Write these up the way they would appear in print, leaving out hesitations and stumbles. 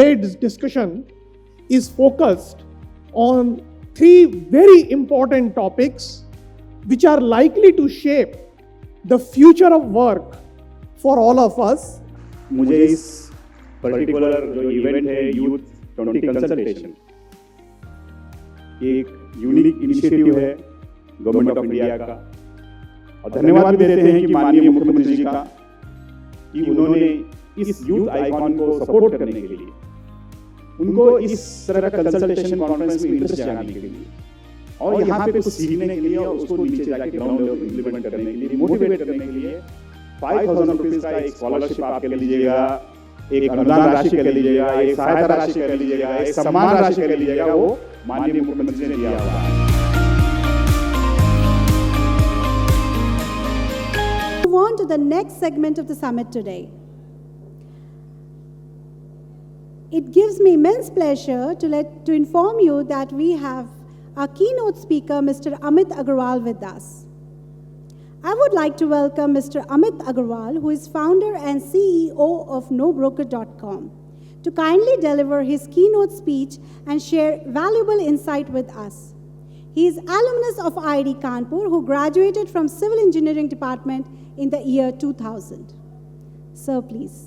today's discussion is focused on three very important topics which are likely to shape the future of work for all of us. मुझे इस particular जो event है youth 20 consultation, ये एक unique initiative है government of India का, और धन्यवाद भी देते हैं कि माननीय मुख्यमंत्री जी का कि उन्होंने इस यूथ आइकॉन को सपोर्ट करने के लिए, उनको इस तरह का कंसल्टेशन कॉन्फ्रेंस में इंटरेस्ट जगाने के लिए और यहाँ पे कुछ सीखने के लिए और उसको नीचे जाके ग्राउंड लेवल इंप्लीमेंट करने के लिए, मोटिवेट करने के लिए 5,000 रुपीज का एक स्कॉलरशिप आप कह लीजिएगा, एक अनुदान राशि कह लीजिएगा, एक सहायता राशि कह लीजिएगा, एक सम्मान राशि कह लीजिएगा, वो माननीय मुख्यमंत्री ने दिया हुआ है। Move on to the next segment of the summit today. It gives me immense pleasure to inform you that we have our keynote speaker, Mr. Amit Agarwal, with us. I would like to welcome Mr. Amit Agarwal, who is founder and CEO of NoBroker.com, to kindly deliver his keynote speech and share valuable insight with us. He is alumnus of IIT Kanpur, who graduated from Civil Engineering Department in the year 2000. Sir, please.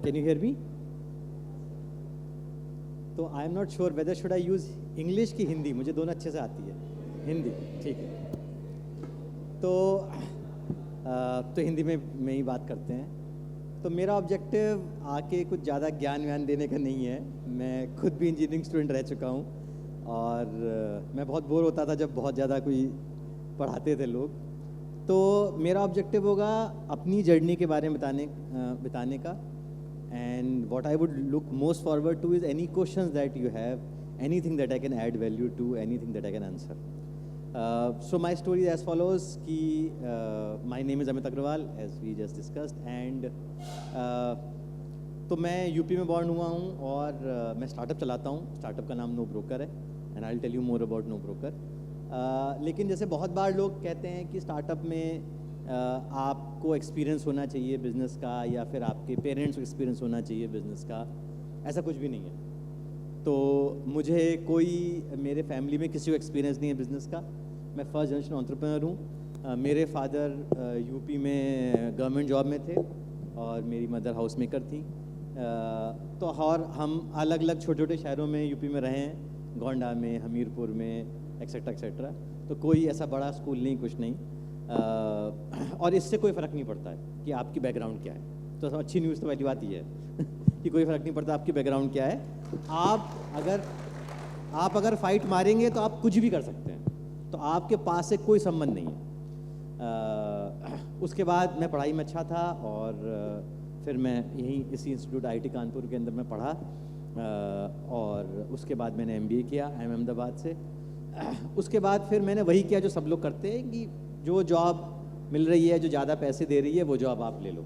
Can you hear me? तो I am not sure whether should I use English की हिंदी, मुझे दोनों अच्छे से आती है। हिंदी ठीक है, तो हिंदी में ही बात करते हैं। तो मेरा ऑब्जेक्टिव आके कुछ ज़्यादा ज्ञान व्यान देने का नहीं है। मैं खुद भी इंजीनियरिंग स्टूडेंट रह चुका हूँ और मैं बहुत बोर होता था जब बहुत ज़्यादा कोई पढ़ाते थे लोग। तो मेरा ऑब्जेक्टिव होगा अपनी जर्नी के बारे में बताने का। And what I would look most forward to is any questions that you have, anything that I can add value to, anything that I can answer. So my story is as follows कि my name is Amit Agarwal, as we just discussed, and तो मैं UP में born हुआ हूँ और मैं startup चलाता हूँ। स्टार्टअप का नाम नो ब्रोकर है, and I will tell you more about NoBroker. लेकिन जैसे बहुत बार लोग कहते हैं कि स्टार्टअप में आपको एक्सपीरियंस होना चाहिए बिज़नेस का, या फिर आपके पेरेंट्स को एक्सपीरियंस होना चाहिए बिज़नेस का। ऐसा कुछ भी नहीं है। तो मुझे मेरे फैमिली में किसी को एक्सपीरियंस नहीं है बिज़नेस का। मैं फर्स्ट जनरेशन एंटरप्रेन्योर हूँ। मेरे फादर यूपी में गवर्नमेंट जॉब में थे और मेरी मदर हाउस मेकर थी। तो और हम अलग अलग छोटे छोटे शहरों में यूपी में रहे हैं, गोंडा में, हमीरपुर में, एक्सेट्रा एक्सेट्रा। तो कोई ऐसा बड़ा स्कूल नहीं, कुछ नहीं। और इससे कोई फ़र्क नहीं पड़ता है कि आपकी बैकग्राउंड क्या है। तो अच्छी न्यूज़ तो पहली बात ये है कि कोई फ़र्क नहीं पड़ता आपकी बैकग्राउंड क्या है। आप अगर फाइट मारेंगे तो आप कुछ भी कर सकते हैं। तो आपके पास से कोई संबंध नहीं है। उसके बाद मैं पढ़ाई में अच्छा था और फिर मैं यहीं इसी इंस्टीट्यूट IIT कानपुर के अंदर मैं पढ़ा, और उसके बाद मैंने MBA किया IIM अहमदाबाद से। उसके बाद फिर मैंने वही किया जो सब लोग करते हैं कि जो जॉब मिल रही है, जो ज़्यादा पैसे दे रही है, वो जॉब आप ले लो।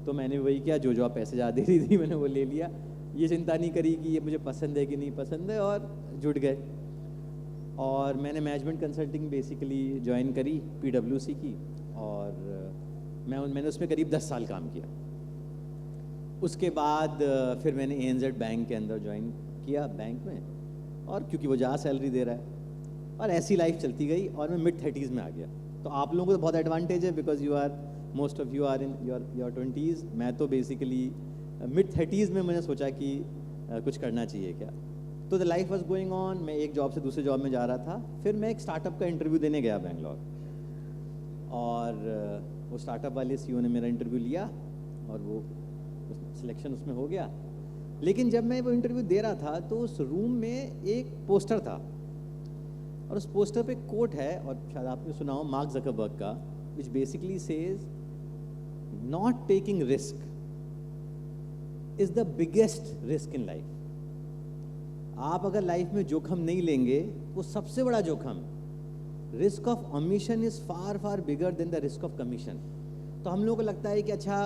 तो मैंने वही किया, जो जॉब पैसे ज़्यादा दे रही थी मैंने वो ले लिया। ये चिंता नहीं करी कि ये मुझे पसंद है कि नहीं पसंद है, और जुड़ गए। और मैंने मैनेजमेंट कंसल्टिंग बेसिकली ज्वाइन करी PwC की, और मैंने उसमें करीब 10 साल काम किया। उसके बाद फिर मैंने ANZ बैंक के अंदर ज्वाइन किया बैंक में, और क्योंकि वो ज़्यादा सैलरी दे रहा है, और ऐसी लाइफ चलती गई और मैं mid-30s में आ गया। तो आप लोगों को तो बहुत एडवांटेज है because most of you are in your 20s। मैं तो बेसिकली mid-30s में मैंने सोचा कि कुछ करना चाहिए क्या। तो the life was going on. मैं एक जॉब से दूसरे जॉब में जा रहा था। फिर मैं एक स्टार्टअप का इंटरव्यू देने गया बेंगलोर, और वो स्टार्टअप वाले CEO ने मेरा इंटरव्यू लिया और वो सिलेक्शन उसमें हो गया। लेकिन जब मैं वो इंटरव्यू दे रहा था तो उस रूम में एक पोस्टर था, और उस पोस्टर पे कोट है, और शायद आपने सुना हो, मार्क ज़करबर्ग का, which basically says not taking risk is the biggest risk in life. आप अगर लाइफ में जोखम नहीं लेंगे, वो सबसे बड़ा जोखम। Risk of omission is far far bigger than the risk of commission. तो हम लोगों को लगता है कि अच्छा,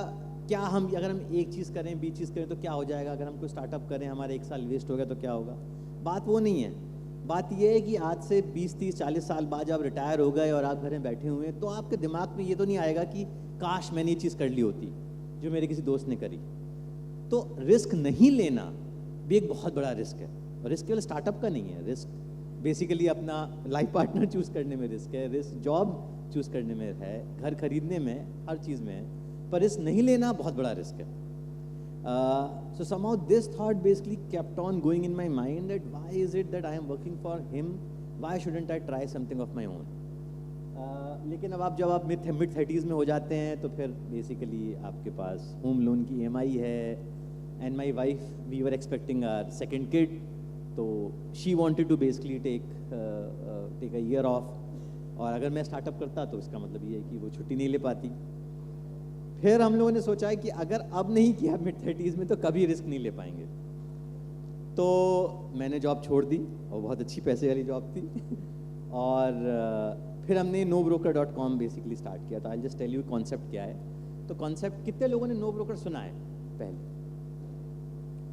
क्या हम अगर हम एक चीज़ करें, बी चीज़ करें तो क्या हो जाएगा, अगर हम कोई स्टार्टअप करें हमारा 1 साल वेस्ट हो गया तो क्या होगा। बात वो नहीं है। बात ये है कि आज से 20, 30, 40 साल बाद जब आप रिटायर हो गए और आप घर में बैठे हुए हैं, तो आपके दिमाग में ये तो नहीं आएगा कि काश मैंने ये चीज़ कर ली होती जो मेरे किसी दोस्त ने करी। तो रिस्क नहीं लेना भी एक बहुत बड़ा रिस्क है। और रिस्क केवल स्टार्टअप का नहीं है, रिस्क बेसिकली अपना लाइफ पार्टनर चूज़ करने में रिस्क है, रिस्क जॉब चूज़ करने में है, घर खरीदने में, हर चीज़ में है। पर रिस्क नहीं लेना बहुत बड़ा रिस्क है। So somehow this thought basically kept on going in my mind that why is it that I am working for him, why shouldn't I try something of my own. लेकिन अब जब आप mid 30s में हो जाते हैं तो फिर बेसिकली आपके पास होम लोन की EMI है, and my wife, we were expecting our second kid, तो she wanted to basically take a year off. और अगर मैं स्टार्टअप करता तो इसका मतलब ये है कि वो छुट्टी नहीं ले पाती। फिर हम लोगों ने सोचा है कि अगर अब नहीं किया मिड 30s में तो कभी रिस्क नहीं ले पाएंगे। तो मैंने जॉब छोड़ दी, और बहुत अच्छी पैसे वाली जॉब थी। और फिर हमने nobroker.com बेसिकली स्टार्ट किया था। I just tell you concept क्या है। तो कॉन्सेप्ट, कितने लोगों ने नो ब्रोकर सुना है पहले?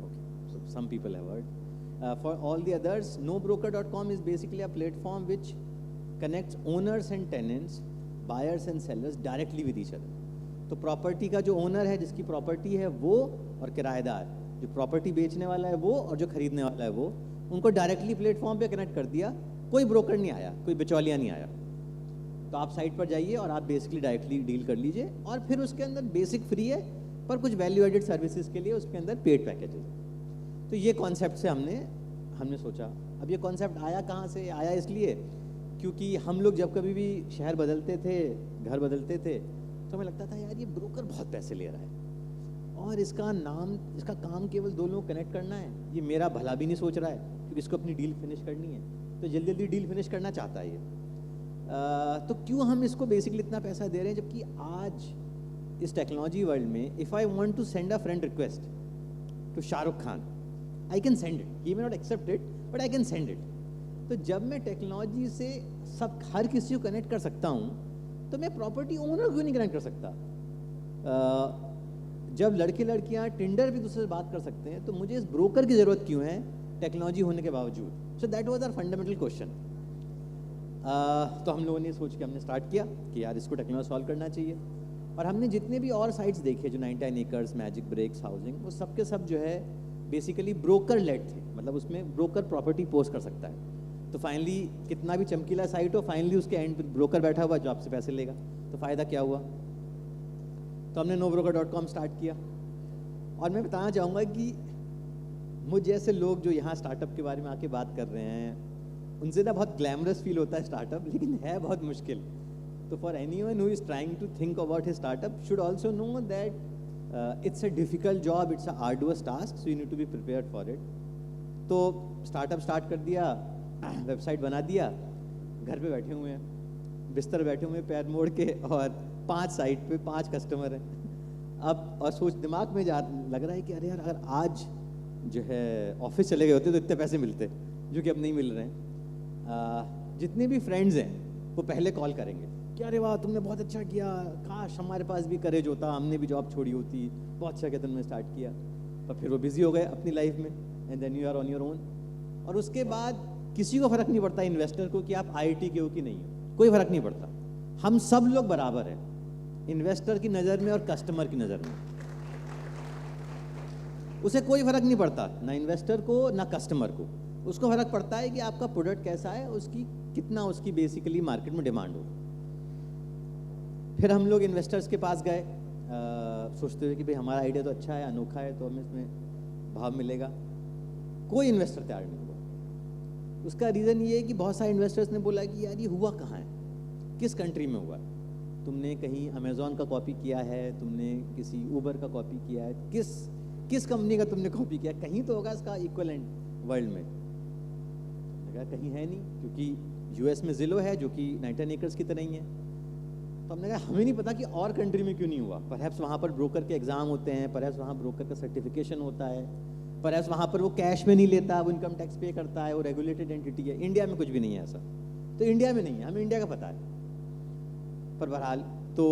Okay, some people have heard. For all the others, nobroker.com is basically a platform which connects owners and tenants, buyers and sellers directly with each other. तो प्रॉपर्टी का जो ओनर है, जिसकी प्रॉपर्टी है वो, और किराएदार जो प्रॉपर्टी बेचने वाला है वो, और जो खरीदने वाला है वो, उनको डायरेक्टली प्लेटफॉर्म पे कनेक्ट कर दिया। कोई ब्रोकर नहीं आया, कोई बिचौलिया नहीं आया। तो आप साइट पर जाइए और आप बेसिकली डायरेक्टली डील कर लीजिए। और फिर उसके अंदर बेसिक फ्री है, पर कुछ वैल्यू एडेड सर्विसेज के लिए उसके अंदर पेड पैकेजेस है। तो ये कॉन्सेप्ट से हमने सोचा। अब ये कॉन्सेप्ट आया कहाँ से? आया इसलिए क्योंकि हम लोग जब कभी भी शहर बदलते थे, घर बदलते थे, तो हमें लगता था यार ये ब्रोकर बहुत पैसे ले रहा है, और इसका काम केवल दो लोग कनेक्ट करना है, ये मेरा भला भी नहीं सोच रहा है क्योंकि इसको अपनी डील फिनिश करनी है, तो जल्दी जल्दी डील फिनिश करना चाहता है ये। तो क्यों हम इसको बेसिकली इतना पैसा दे रहे हैं, जबकि आज इस टेक्नोलॉजी वर्ल्ड में if I want to send a friend request to Shahrukh Khan, I can send it, he may not accept it but I can send it. तो जब मैं टेक्नोलॉजी से हर किसी को कनेक्ट कर सकता हूँ, तो मैं प्रॉपर्टी ओनर क्यों नहीं कनेक्ट कर सकता? जब लड़के लड़कियाँ टिंडर भी दूसरे से बात कर सकते हैं, तो मुझे इस ब्रोकर की ज़रूरत क्यों है टेक्नोलॉजी होने के बावजूद? So that was our fundamental question. तो हम लोगों ने सोच के हमने स्टार्ट किया कि यार इसको टेक्नोलॉजी सॉल्व करना चाहिए। और हमने जितने भी और साइट्स देखे, जो 99 एकर्स, मैजिक ब्रेक्स, हाउसिंग, वो सब के सब जो है बेसिकली ब्रोकर लेड थे, मतलब उसमें ब्रोकर प्रॉपर्टी पोस्ट कर सकता है। तो फाइनली कितना भी चमकीला साइट हो, फाइनली उसके एंड ब्रोकर बैठा हुआ जो आपसे पैसे लेगा। तो फ़ायदा क्या हुआ? तो हमने nobroker.com स्टार्ट किया। और मैं बताना चाहूँगा कि मुझ जैसे लोग जो यहाँ स्टार्टअप के बारे में आके बात कर रहे हैं, उनसे ना बहुत ग्लैमरस फील होता है स्टार्टअप, लेकिन है बहुत मुश्किल। तो for anyone who is trying to think about his startup should also know that it's a difficult job, it's a arduous task, so you need to be prepared for it. तो startup start कर दिया, website बना दिया, घर पे बैठे हुए हैं, बिस्तर बैठे हुए हैं पैर मोड़ के, और 5 साइट पे 5 कस्टमर हैं। अब और दिमाग में लग रहा है कि अरे यार, अगर आज जो है ऑफिस चले गए होते तो इतने पैसे मिलते, जो कि अब नहीं मिल रहे हैं। जितने भी फ्रेंड्स हैं वो पहले कॉल करेंगे कि अरे वाह तुमने बहुत अच्छा किया, काश हमारे पास भी करेज होता, हमने भी जॉब छोड़ी होती, बहुत अच्छा किया तुमने स्टार्ट किया। पर फिर वो बिजी हो गए अपनी लाइफ में, and then you are on your own. और उसके बाद किसी को फ़र्क नहीं पड़ता इन्वेस्टर को कि आप IIT के हो कि नहीं हो, कोई फ़र्क नहीं पड़ता। हम सब लोग बराबर हैं इन्वेस्टर की नज़र में और कस्टमर की नज़र में। उसे कोई फ़र्क नहीं पड़ता, ना इन्वेस्टर को ना कस्टमर को। उसको फ़र्क पड़ता है कि आपका प्रोडक्ट कैसा है, कितना उसकी बेसिकली मार्केट में डिमांड हो। फिर हम लोग इन्वेस्टर्स के पास गए, सोचते हुए कि भाई हमारा आइडिया तो अच्छा है, अनोखा है, तो हमें इसमें भाव मिलेगा। कोई इन्वेस्टर तैयार नहीं हुआ। उसका रीज़न ये है कि बहुत सारे इन्वेस्टर्स ने बोला कि यार ये हुआ कहाँ है, किस कंट्री में हुआ? तुमने कहीं अमेज़ॉन का कॉपी किया है, तुमने किसी ऊबर का कॉपी किया है, किस कंपनी का तुमने कॉपी किया? कहीं तो होगा इसका इक्विवेलेंट वर्ल्ड में। लगा कहीं है नहीं, क्योंकि US में ज़िलो है जो कि 99 एकर्स की तरह ही है। तो हमने कहा हमें नहीं पता कि और कंट्री में क्यों नहीं हुआ। परहैप्स वहाँ पर ब्रोकर के एग्ज़ाम होते हैं, परहैप्स वहाँ ब्रोकर का सर्टिफिकेशन होता है, परहैप्स वहाँ पर वो कैश में नहीं लेता, वो इनकम टैक्स पे करता है, वो रेगुलेटेड एंटिटी है। इंडिया में कुछ भी नहीं है ऐसा, तो इंडिया में नहीं है, हमें इंडिया का पता है। पर बहरहाल तो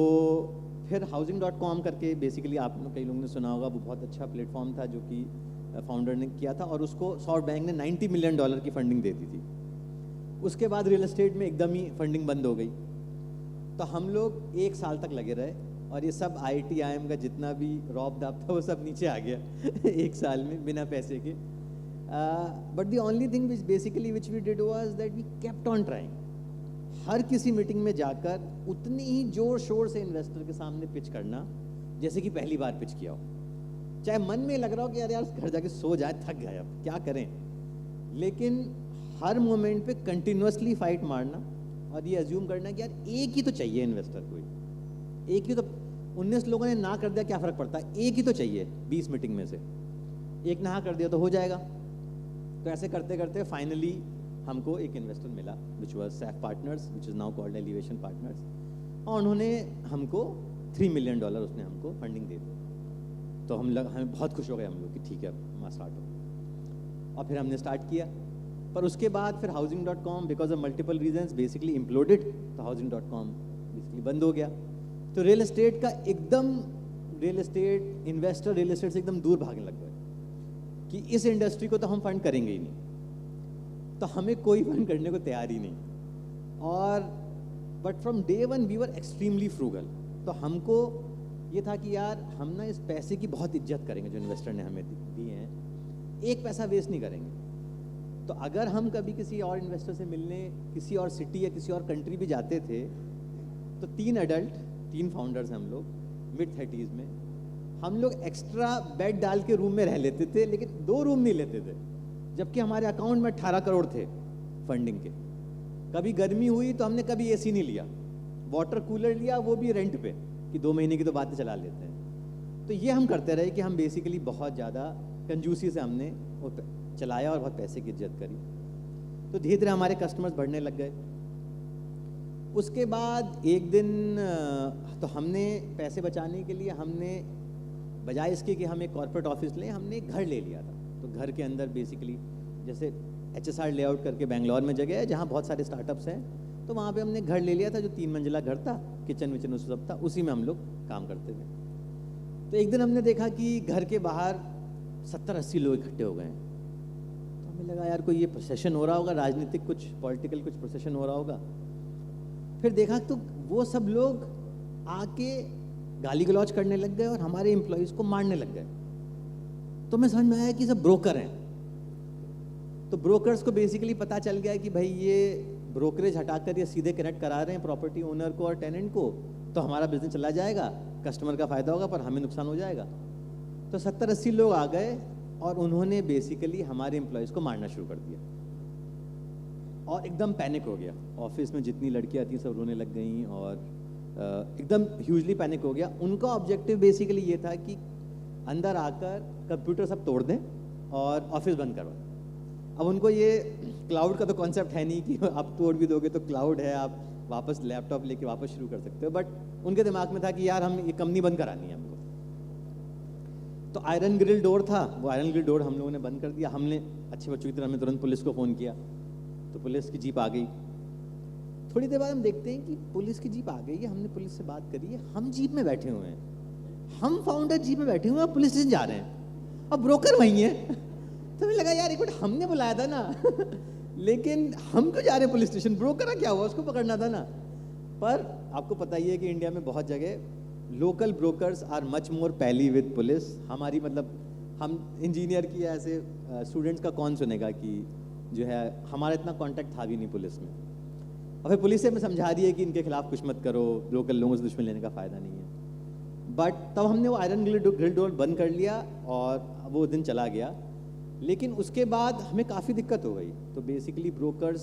फिर housing.com करके बेसिकली आप कई लोगों ने सुना होगा, वो बहुत अच्छा प्लेटफॉर्म था जो कि फाउंडर ने किया था, और उसको सॉफ्ट बैंक ने $90 मिलियन की फंडिंग दे दी थी। उसके बाद रियल एस्टेट में एकदम ही फंडिंग बंद हो गई, तो हम लोग 1 साल तक लगे रहे, और ये सब IIM का जितना भी रौब दाब था वो सब नीचे आ गया 1 साल में बिना पैसे के। But the only thing which basically which we did was that we kept on trying. हर किसी मीटिंग में जाकर उतनी ही जोर शोर से इन्वेस्टर के सामने पिच करना जैसे कि पहली बार पिच किया हो, चाहे मन में लग रहा हो कि यार घर जाके सो जाए, थक गए, अब क्या करें, लेकिन हर मोमेंट पे कंटिन्यूसली फाइट मारना और ये अज्यूम करना कि यार एक ही तो चाहिए इन्वेस्टर, कोई एक ही तो। 19 लोगों ने ना कर दिया, क्या फ़र्क पड़ता है, एक ही तो चाहिए 20 मीटिंग में से, एक ना कर दिया तो हो जाएगा। तो ऐसे करते करते फाइनली हमको एक इन्वेस्टर मिला which was Saif partners, which is now called elevation partners, और उन्होंने हमको $3 मिलियन उसने हमको फंडिंग दे दी। तो हमें बहुत खुश हो गए हम लोग कि ठीक है अब स्टार्ट हो, और फिर हमने स्टार्ट किया। पर उसके बाद फिर housing.com because of multiple reasons basically imploded, तो housing.com बेसिकली बंद हो गया। तो रियल एस्टेट का एकदम, real estate investor real estate से एकदम दूर भागने लग गए कि इस इंडस्ट्री को तो हम फंड करेंगे ही नहीं, तो हमें कोई फंड करने को तैयार ही नहीं। और but from day one we were extremely frugal. तो हमको ये था कि यार हम ना इस पैसे की बहुत इज्जत करेंगे जो इन्वेस्टर ने हमें दिए हैं, एक पैसा वेस्ट नहीं करेंगे। तो अगर हम कभी किसी और इन्वेस्टर से मिलने किसी और सिटी या किसी और कंट्री भी जाते थे, तो 3 फाउंडर्स हैं हम लोग, mid-30s में, हम लोग एक्स्ट्रा बेड डाल के रूम में रह लेते थे, लेकिन 2 रूम नहीं लेते थे, जबकि हमारे अकाउंट में 18 करोड़ थे फंडिंग के। कभी गर्मी हुई तो हमने कभी AC नहीं लिया, वाटर कूलर लिया, वो भी रेंट पे, कि 2 महीने की तो बातें चला लेते हैं। तो ये हम करते रहे कि हम बेसिकली बहुत ज़्यादा कंजूसी से हमने चलाया और बहुत पैसे की इज्जत करी। तो धीरे धीरे हमारे कस्टमर्स बढ़ने लग गए। उसके बाद एक दिन तो हमने पैसे बचाने के लिए हमने बजाय इसके कि हम एक कॉर्पोरेट ऑफिस लें, हमने एक घर ले लिया था। तो घर के अंदर बेसिकली जैसे HSR लेआउट करके बेंगलोर में जगह है जहाँ बहुत सारे स्टार्टअप्स हैं, तो वहाँ पे हमने घर ले लिया था जो 3 मंजिला घर था, किचन विचन उस सब था, उसी में हम लोग काम करते थे। तो एक दिन हमने देखा कि घर के बाहर 70-80 लोग इकट्ठे हो गए हैं। तो हमें लगा यार कोई ये प्रोसेशन हो रहा होगा, राजनीतिक कुछ पॉलिटिकल कुछ प्रोसेशन हो रहा होगा। फिर देखा तो वो सब लोग आके गाली गलौज करने लग गए और हमारे एम्प्लॉयज़ को मारने लग गए। तो मैं समझ में आया कि सब ब्रोकर हैं। तो ब्रोकर्स को बेसिकली पता चल गया कि भाई ये ब्रोकरेज हटाकर ये सीधे कनेक्ट करा रहे हैं प्रॉपर्टी ओनर को और टेनेंट को, तो हमारा बिजनेस चला जाएगा, कस्टमर का फ़ायदा होगा पर हमें नुकसान हो जाएगा। तो 70-80 लोग आ गए और उन्होंने बेसिकली हमारे एम्प्लॉयज़ को मारना शुरू कर दिया और एकदम पैनिक हो गया। ऑफिस में जितनी लड़कियां थी सब रोने लग गईं और एकदम ह्यूजली पैनिक हो गया। उनका ऑब्जेक्टिव बेसिकली ये था कि अंदर आकर कंप्यूटर सब तोड़ दें और ऑफिस बंद करवा। अब उनको ये क्लाउड का तो कॉन्सेप्ट है नहीं कि आप तोड़ भी दोगे तो क्लाउड है, आप वापस लैपटॉप लेके वापस शुरू कर सकते हो, बट उनके दिमाग में था कि यार हम ये कंपनी बंद करानी है हमको। तो आयरन ग्रिल डोर था, वो आयरन ग्रिल डोर हम लोगों ने बंद कर दिया। हमने अच्छे बच्चों की तरह हमने तुरंत पुलिस को फ़ोन किया, तो पुलिस की जीप आ गई। थोड़ी देर बाद हम देखते हैं कि पुलिस की जीप आ गई है। हमने पुलिस से बात करी है, हम जीप में बैठे हुए हैं, हम फाउंडर जीप में बैठे हुए हैं, पुलिस स्टेशन जा रहे हैं, अब ब्रोकर वहीं है। तो हमें लगा यार एक मिनट, हमने बुलाया था ना लेकिन हम क्यों जा रहे हैं पुलिस स्टेशन, ब्रोकर का क्या हुआ, उसको पकड़ना था ना। पर आपको पता ही है कि इंडिया में बहुत जगह local brokers are much more pally with police. हमारी मतलब हम इंजीनियर की ऐसे स्टूडेंट्स का कौन सुनेगा कि जो है हमारा इतना कांटेक्ट था भी नहीं पुलिस में। और फिर पुलिस से हमें समझा रही है कि इनके खिलाफ कुछ मत करो, लोकल लोगों से दुश्मन लेने का फ़ायदा नहीं है। बट तब हमने वो आयरन ग्रिल डोर बंद कर लिया और वो दिन चला गया। लेकिन उसके बाद हमें काफ़ी दिक्कत हो गई। तो बेसिकली ब्रोकर्स,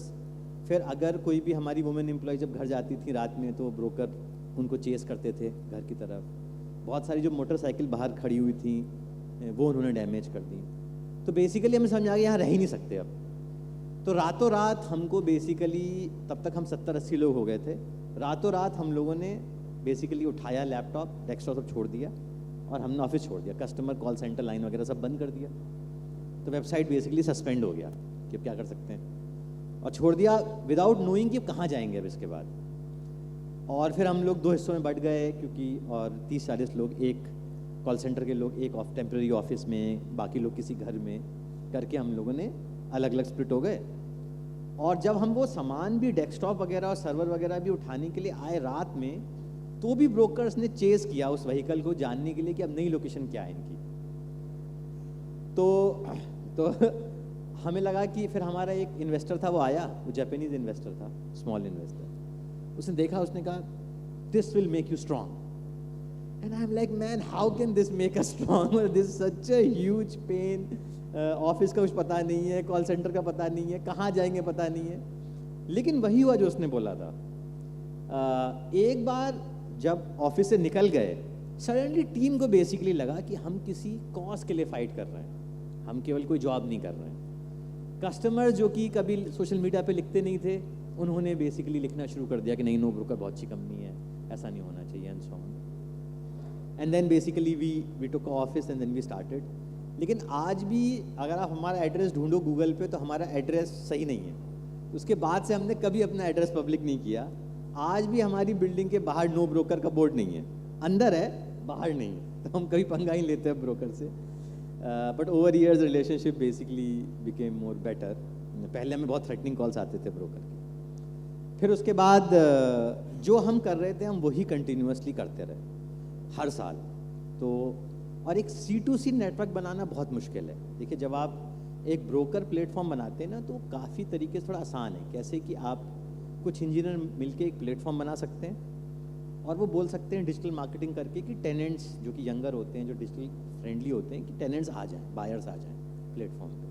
फिर अगर कोई भी हमारी वुमेन एम्प्लॉय जब घर जाती थी रात में तो ब्रोकर उनको चेस करते थे घर की तरफ। बहुत सारी जो मोटरसाइकिल बाहर खड़ी हुई थी वो उन्होंने डैमेज कर दी। तो बेसिकली हमें समझ आ गया यहाँ रह ही नहीं सकते अब। तो रातों रात हमको बेसिकली, तब तक हम 70-80 लोग हो गए थे, रातों रात हम लोगों ने बेसिकली उठाया लैपटॉप, डेस्कटॉप सब छोड़ दिया और हमने ऑफिस छोड़ दिया, कस्टमर कॉल सेंटर लाइन वगैरह सब बंद कर दिया। तो वेबसाइट बेसिकली सस्पेंड हो गया कि अब क्या कर सकते हैं, और छोड़ दिया विदाउट नोइंग कि कहाँ जाएंगे अब इसके बाद। और फिर हम लोग 2 हिस्सों में बट गए, क्योंकि और 30-40 लोग, एक कॉल सेंटर के लोग एक टेम्प्रेरी ऑफिस में, बाकी लोग किसी घर में करके हम लोगों ने अलग अलग स्प्लिट हो गए। और जब हम वो सामान भी डेस्कटॉप वगैरह और सर्वर वगैरह भी उठाने के लिए आए रात में, तो भी ब्रोकर्स ने चेस किया उस व्हीकल को जानने के लिए कि अब नई लोकेशन क्या है इनकी। तो हमें लगा कि फिर हमारा एक इन्वेस्टर था, वो आया, वो जापानीज इन्वेस्टर था, स्मॉल इन्वेस्टर। उसने देखा, उसने कहा this will make you strong. And I am like man, how can this make us strong, this such a huge pain. Office का कुछ पता नहीं है, कॉल सेंटर का पता नहीं है, कहाँ जाएंगे पता नहीं है। लेकिन वही हुआ जो उसने बोला था। एक बार जब ऑफिस से निकल गए, सडनली टीम को बेसिकली लगा कि हम किसी कॉज के लिए फाइट कर रहे हैं, हम केवल कोई जॉब नहीं कर रहे हैं। कस्टमर जो कि कभी सोशल मीडिया पे लिखते नहीं थे, उन्होंने बेसिकली लिखना शुरू कर दिया कि नहीं, नो ब्रोकर बहुत अच्छी कंपनी है, ऐसा नहीं होना चाहिए, and so on. And then basically we took office and then we started. लेकिन आज भी अगर आप हमारा एड्रेस ढूंढो गूगल पे, तो हमारा एड्रेस सही नहीं है। उसके बाद से हमने कभी अपना एड्रेस पब्लिक नहीं किया। आज भी हमारी बिल्डिंग के बाहर नो ब्रोकर का बोर्ड नहीं है, अंदर है, बाहर नहीं है। तो हम कभी पंगा ही लेते हैं ब्रोकर से। But over years relationship basically became more better. पहले हमें बहुत थ्रेटनिंग कॉल्स आते थे ब्रोकर के। फिर उसके बाद जो हम कर रहे थे, हम वही कंटिन्यूसली करते रहे हर साल। तो और एक C2C नेटवर्क बनाना बहुत मुश्किल है। देखिए, जब आप एक ब्रोकर प्लेटफॉर्म बनाते हैं ना, तो काफ़ी तरीके से थोड़ा आसान है। कैसे कि आप कुछ इंजीनियर मिलके एक प्लेटफॉर्म बना सकते हैं और वो बोल सकते हैं डिजिटल मार्केटिंग करके कि टेनेंट्स जो कि यंगर होते हैं, जो डिजिटल फ्रेंडली होते हैं, कि टेनेंट्स आ जाएं, बायर्स आ जाएं प्लेटफॉर्म पे।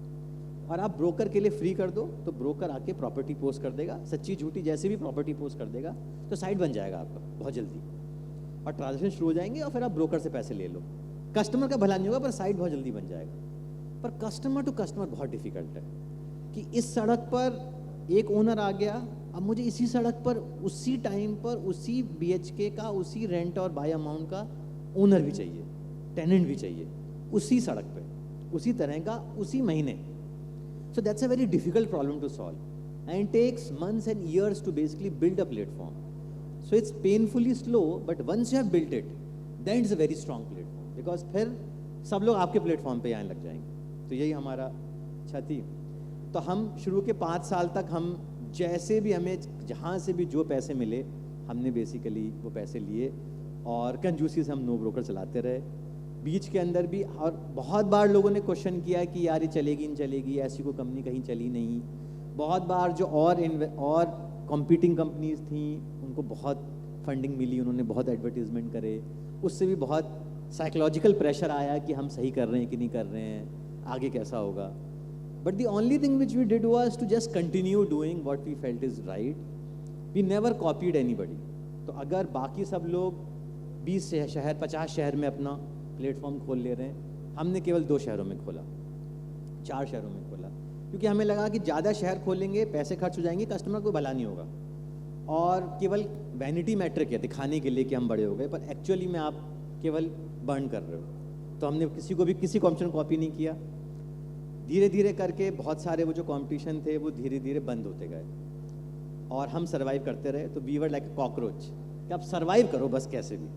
और आप ब्रोकर के लिए फ्री कर दो, तो ब्रोकर आके प्रॉपर्टी पोस्ट कर देगा, सच्ची झूठी जैसे भी प्रॉपर्टी पोस्ट कर देगा, तो साइट बन जाएगा आपका बहुत जल्दी, और ट्रांजेक्शन शुरू हो जाएंगे, और फिर आप ब्रोकर से पैसे ले लो। कस्टमर का भला नहीं होगा, पर साइट बहुत जल्दी बन जाएगा। पर कस्टमर टू कस्टमर बहुत डिफिकल्ट है कि इस सड़क पर एक ओनर आ गया, अब मुझे इसी सड़क पर उसी टाइम पर उसी BHK का उसी रेंट और बाय अमाउंट का ओनर भी चाहिए, टेनेंट भी चाहिए, उसी सड़क पे, उसी तरह का, उसी महीने। So that's a very difficult problem to solve and takes months and years to basically build a platform. So it's painfully slow, but once you have built it then it's a very strong platform, because फिर सब लोग आपके platform पे आने लग जाएंगे. तो यही हमारा अच्छा थी. तो हम शुरू के 5 साल तक हम जैसे भी हमें जहाँ से भी जो पैसे मिले हमने बेसिकली वो पैसे लिए और कंजूसी से हम नो ब्रोकर चलाते रहे. बीच के अंदर भी और बहुत बार लोगों ने क्वेश्चन किया कि यार ये चलेगी नहीं चलेगी, ऐसी कोई कंपनी कहीं चली नहीं. बहुत बार जो और कॉम्पीटिंग कंपनीज थी उनको बहुत फंडिंग मिली, उन्होंने बहुत एडवर्टीजमेंट करे, उससे भी बहुत साइकोलॉजिकल प्रेशर आया कि हम सही कर रहे हैं कि नहीं कर रहे हैं, आगे कैसा होगा. But the only thing which we did was to just continue doing what we felt is right. We never copied anybody. तो अगर बाकी सब लोग 20 शहर 50 शहर में अपना प्लेटफॉर्म खोल ले रहे हैं, हमने केवल 2 शहरों में खोला, 4 शहरों में खोला, क्योंकि हमें लगा कि ज़्यादा शहर खोलेंगे पैसे खर्च हो जाएंगे, कस्टमर को भला नहीं होगा और केवल वैनिटी मैट्रिक है दिखाने के लिए कि हम बड़े हो गए, पर एक्चुअली में आप केवल बर्न कर रहे हो. तो हमने किसी कॉम्पिटिशन कॉपी नहीं किया. धीरे धीरे करके बहुत सारे वो जो कंपटीशन थे वो धीरे धीरे बंद होते गए और हम सर्वाइव करते रहे. तो we were like a cockroach कि आप सर्वाइव करो बस कैसे भी.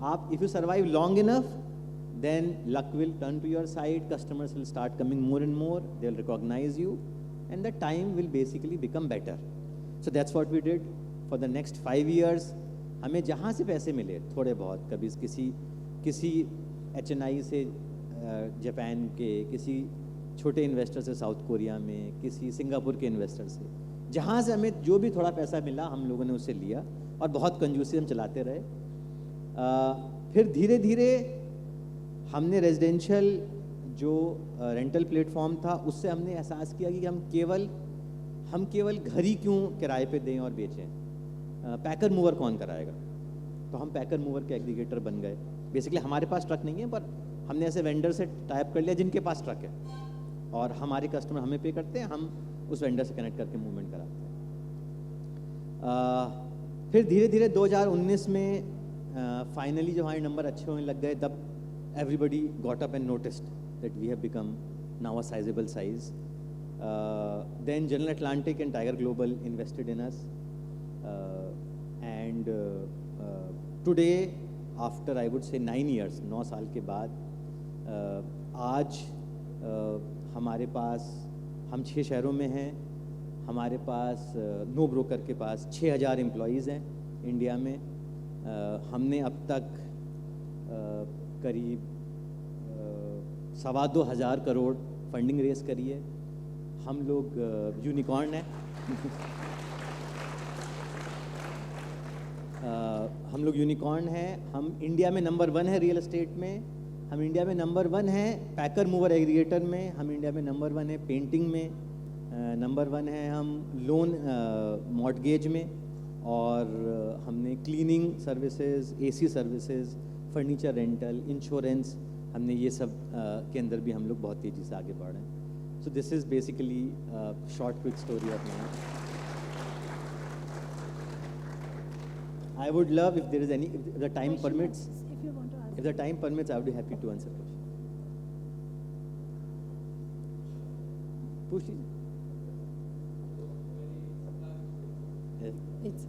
आप if you survive long enough then luck will turn to your side, customers will start coming more and more, they will recognise you and the time will basically become better. So that's what we did for the next 5 years. हमें जहाँ से पैसे मिले थोड़े बहुत, कभी किसी HNI से जापान के, किसी छोटे इन्वेस्टर से साउथ कोरिया में, किसी सिंगापुर के इन्वेस्टर से, जहाँ से हमें जो भी थोड़ा पैसा मिला हम लोगों ने उससे लिया और बहुत कंजूसी हम चलाते रहे. फिर धीरे धीरे हमने रेजिडेंशियल जो रेंटल प्लेटफॉर्म था उससे हमने एहसास किया कि हम केवल घर ही क्यों किराए पे दें और बेचें, पैकर मूवर कौन कराएगा. तो हम पैकर मूवर के एग्रीगेटर बन गए. बेसिकली हमारे पास ट्रक नहीं है, पर हमने ऐसे वेंडर से टाइप कर लिया जिनके पास ट्रक है और हमारे कस्टमर हमें पे करते हैं, हम उस वेंडर से कनेक्ट करके मूवमेंट कराते हैं. फिर धीरे धीरे 2019 में फाइनली जब हमारे नंबर अच्छे होने लग गए तब everybody got up and noticed that we have become now a sizable size. Then General Atlantic and Tiger Global invested in us. And today, after I would say 9 years, 9 साल के बाद, आज हमारे पास, हम 6 शहरों में हैं, हमारे पास नो ब्रोकर के पास 6,000 एम्प्लॉयज़ हैं इंडिया में. हमने अब तक करीब 2,200 करोड़ फंडिंग रेस करी है. हम लोग यूनिकॉर्न हैं. हम लोग यूनिकॉर्न हैं. हम इंडिया में नंबर 1 है रियल एस्टेट में. हम इंडिया में नंबर 1 है पैकर मूवर एग्रीगेटर में. हम इंडिया में नंबर 1 है पेंटिंग में. नंबर 1 है हम लोन मॉर्टगेज में. और हमने cleaning services, AC services, furniture rental, insurance, हमने ये सब के अंदर भी हम लोग बहुत तेज़ी से आगे बढ़ रहे हैं. So this is basically short quick story of mine. I would love if there is any, if the time permits, If you want to ask. if the time permits, I would be happy to answer question. Push it. Yes. It's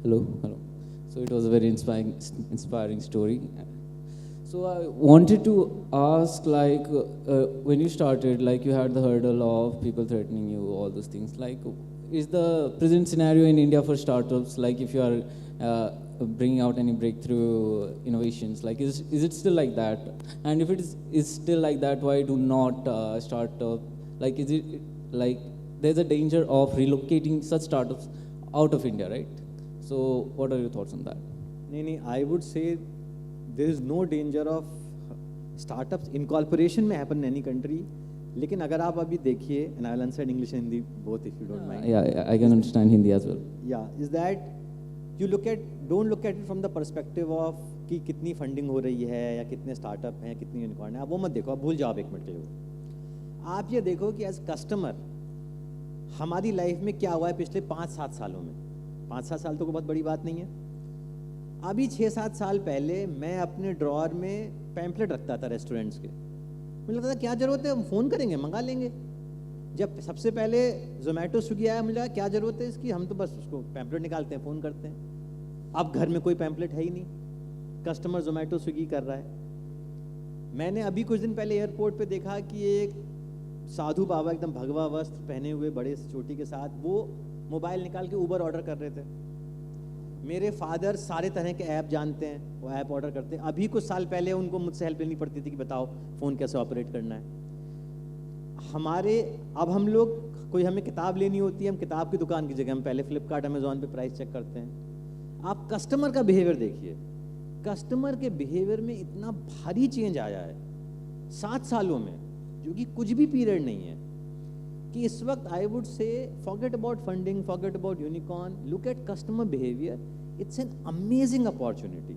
Hello. So it was a very inspiring story. So I wanted to ask, like, when you started, like, you had the hurdle of people threatening you, all those things. Like, is the present scenario in India for startups, like, if you are bringing out any breakthrough innovations, like, is it still like that? And if it is still like that, why do not startup? Like, is it like there's a danger of relocating such startups out of India, right? So, what are your thoughts on that? नहीं, I would say there is no danger of startups incorporation may happen in any country. लेकिन अगर आप अभी देखिए, and I'll answer in English and Hindi both if you don't mind. Yeah, I can understand Hindi as well. Yeah, is that you don't look at it from the perspective of कि कितनी funding हो रही है या कितने startup हैं, कितनी unicorn है. आप वो मत देखो, आप भूल जाओ आप 1 मिनट के लिए. आप ये देखो कि एज कस्टमर हमारी लाइफ में क्या हुआ है पिछले 5-7 सालों में. 5-7 साल तो कोई बहुत बड़ी बात नहीं है. अभी 6-7 साल पहले मैं अपने ड्रॉअर में पैम्पलेट रखता था रेस्टोरेंट्स के. मुझे लगता था क्या ज़रूरत है, हम फ़ोन करेंगे मंगा लेंगे. जब सबसे पहले जोमेटो स्विगी आया, मुझे लगा क्या ज़रूरत है इसकी, हम तो बस उसको पैम्पलेट निकालते हैं, फ़ोन करते हैं. अब घर में कोई पैम्पलेट है ही नहीं, कस्टमर जोमेटो स्विगी कर रहा है. मैंने अभी कुछ दिन पहले एयरपोर्ट पे देखा कि एक साधु बाबा एकदम भगवा वस्त्र पहने हुए बड़े चोटी के साथ वो मोबाइल निकाल के ऊबर ऑर्डर कर रहे थे. मेरे फादर सारे तरह के ऐप जानते हैं, वो ऐप ऑर्डर करते हैं. अभी कुछ साल पहले उनको मुझसे हेल्प लेनी पड़ती थी कि बताओ फ़ोन कैसे ऑपरेट करना है. अब हम लोग कोई हमें किताब लेनी होती है, हम किताब की दुकान की जगह हम पहले फ्लिपकार्ट अमेजोन पे प्राइस चेक करते हैं. आप कस्टमर का बिहेवियर देखिए. कस्टमर के बिहेवियर में इतना भारी चेंज आया है 7 सालों में, जो कि कुछ भी पीरियड नहीं है. कि इस वक्त I would say forget about funding, forget about unicorn, look at customer behaviour. It's an amazing opportunity.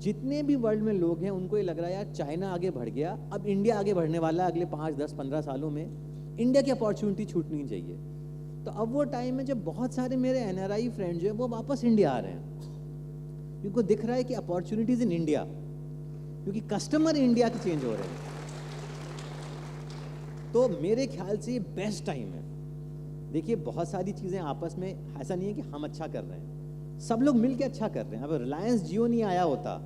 जितने भी वर्ल्ड में लोग हैं उनको ये लग रहा है यार चाइना आगे बढ़ गया, अब इंडिया आगे बढ़ने वाला है अगले 5, 10, 15 सालों में. इंडिया की अपॉर्चुनिटी छूटनी चाहिए. तो अब वो टाइम है जब बहुत सारे मेरे NRI फ्रेंड जो है वो वापस इंडिया आ रहे हैं, क्योंकि दिख रहा है कि अपॉर्चुनिटीज़ इन इंडिया, क्योंकि कस्टमर इंडिया के चेंज हो रहे हैं. तो मेरे ख्याल से ये बेस्ट टाइम है. देखिए बहुत सारी चीज़ें आपस में, ऐसा नहीं है कि हम अच्छा कर रहे हैं, सब लोग मिल के अच्छा कर रहे हैं. अब रिलायंस जियो नहीं आया होता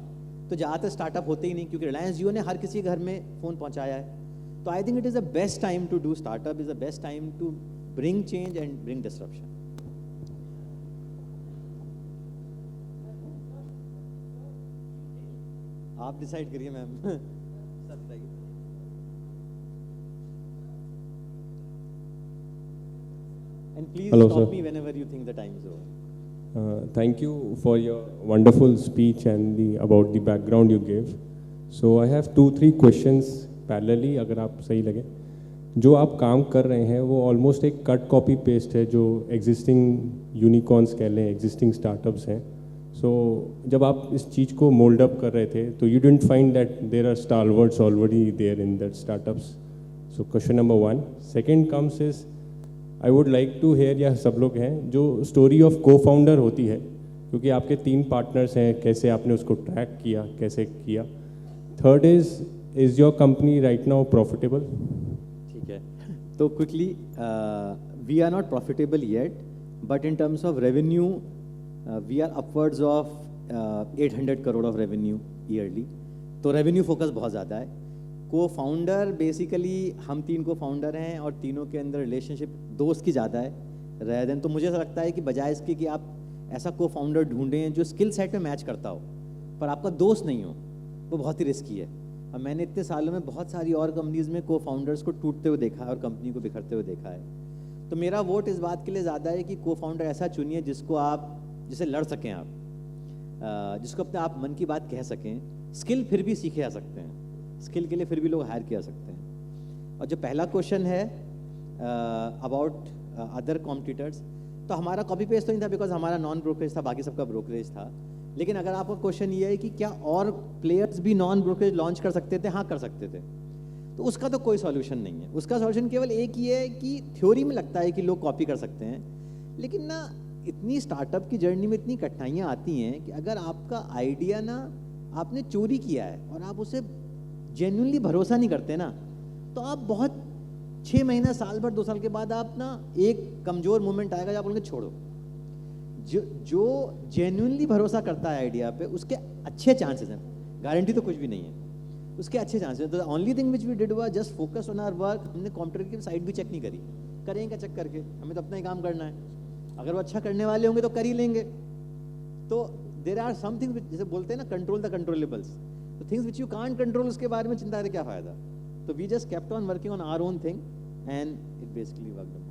तो ज़्यादातर स्टार्टअप होते ही नहीं, क्योंकि रिलायंस जियो ने हर किसी के घर में फ़ोन पहुंचाया है. तो I think it is the best time to do startup, is the best time to bring change and bring disruption. आप डिसाइड करिए मैम. सर बताइए. And please Hello, stop sir. me whenever you think the time is over. Thank you for your wonderful speech and about the background you gave. So I have 2-3 questions parallelly, अगर आप सही लगे. जो आप काम कर रहे हैं वो ऑलमोस्ट एक कट कॉपी पेस्ट है जो एग्जिस्टिंग यूनिकॉर्न्स कह लें, एग्जिस्टिंग स्टार्टअप्स हैं. सो जब आप इस चीज़ को मोल्ड अप कर रहे थे तो you didn't find that there are stalwarts already there in that startups. So question number 1. Second comes is I would like to hear, या सब लोग हैं, जो स्टोरी ऑफ को फाउंडर होती है, क्योंकि आपके 3 पार्टनर्स हैं, कैसे आपने उसको ट्रैक किया, कैसे किया. Third is your company right now profitable? ठीक है, तो quickly, we are not profitable yet, but in terms of revenue we are upwards of 800 crore of revenue yearly. तो रेवेन्यू फोकस बहुत ज़्यादा है. को फाउंडर बेसिकली हम 3 को फाउंडर हैं और तीनों के अंदर रिलेशनशिप दोस्त की ज़्यादा है रेदर देन. तो मुझे ऐसा लगता है कि बजाय इसके कि आप ऐसा को फाउंडर ढूंढें जो स्किल सेट में मैच करता हो पर आपका दोस्त नहीं हो, वो बहुत ही रिस्की है. और मैंने इतने सालों में बहुत सारी और कंपनीज़ में को फाउंडर्स को टूटते हुए देखा है और कंपनी को बिखरते हुए देखा है. तो मेरा वोट इस बात के लिए ज़्यादा है कि को फाउंडर ऐसा चुनिए जिससे लड़ सकें आप, जिसको अपने आप मन की बात कह सकें. स्किल फिर भी सीखे जा सकते हैं, स्किल के लिए फिर भी लोग हायर किया सकते हैं. और जो पहला क्वेश्चन है अबाउट अदर कॉम्पिटिटर्स, तो हमारा कॉपी पेस्ट तो नहीं था बिकॉज हमारा नॉन ब्रोकरेज था, बाकी सबका ब्रोकरेज था. लेकिन अगर आपका क्वेश्चन ये है कि क्या और प्लेयर्स भी नॉन ब्रोकरेज लॉन्च कर सकते थे, हाँ कर सकते थे. तो उसका तो कोई सॉल्यूशन नहीं है. उसका सॉल्यूशन केवल एक ही है कि थ्योरी में लगता है कि लोग कॉपी कर सकते हैं, लेकिन ना इतनी स्टार्टअप की जर्नी में इतनी कठिनाइयाँ आती हैं कि अगर आपका आइडिया ना आपने चोरी किया है और आप उसे जेन्युइनली भरोसा नहीं करते ना, तो आप बहुत 6 महीना, साल भर, 2 साल के बाद आप ना एक कमज़ोर मोमेंट आएगा जब आप बोलेंगे छोड़ो. जो जेन्युइनली भरोसा करता है आइडिया पे, उसके अच्छे चांसेस हैं, गारंटी तो कुछ भी नहीं है, उसके अच्छे चांसेस. तो only thing which we did was just focus on our work. हमने कॉम्पिटिटर की साइड भी चेक नहीं करी, करेंगे क्या चेक करके, हमें तो अपना ही काम करना है. अगर वो अच्छा करने वाले होंगे तो कर ही लेंगे. तो देर आर सम थिंग्स जैसे बोलते हैं ना, कंट्रोल द कंट्रोलेबल्स. तो things which you can't control, उसके बारे में चिंता करके क्या फ़ायदा. तो we just kept on working on our own thing and it basically worked out.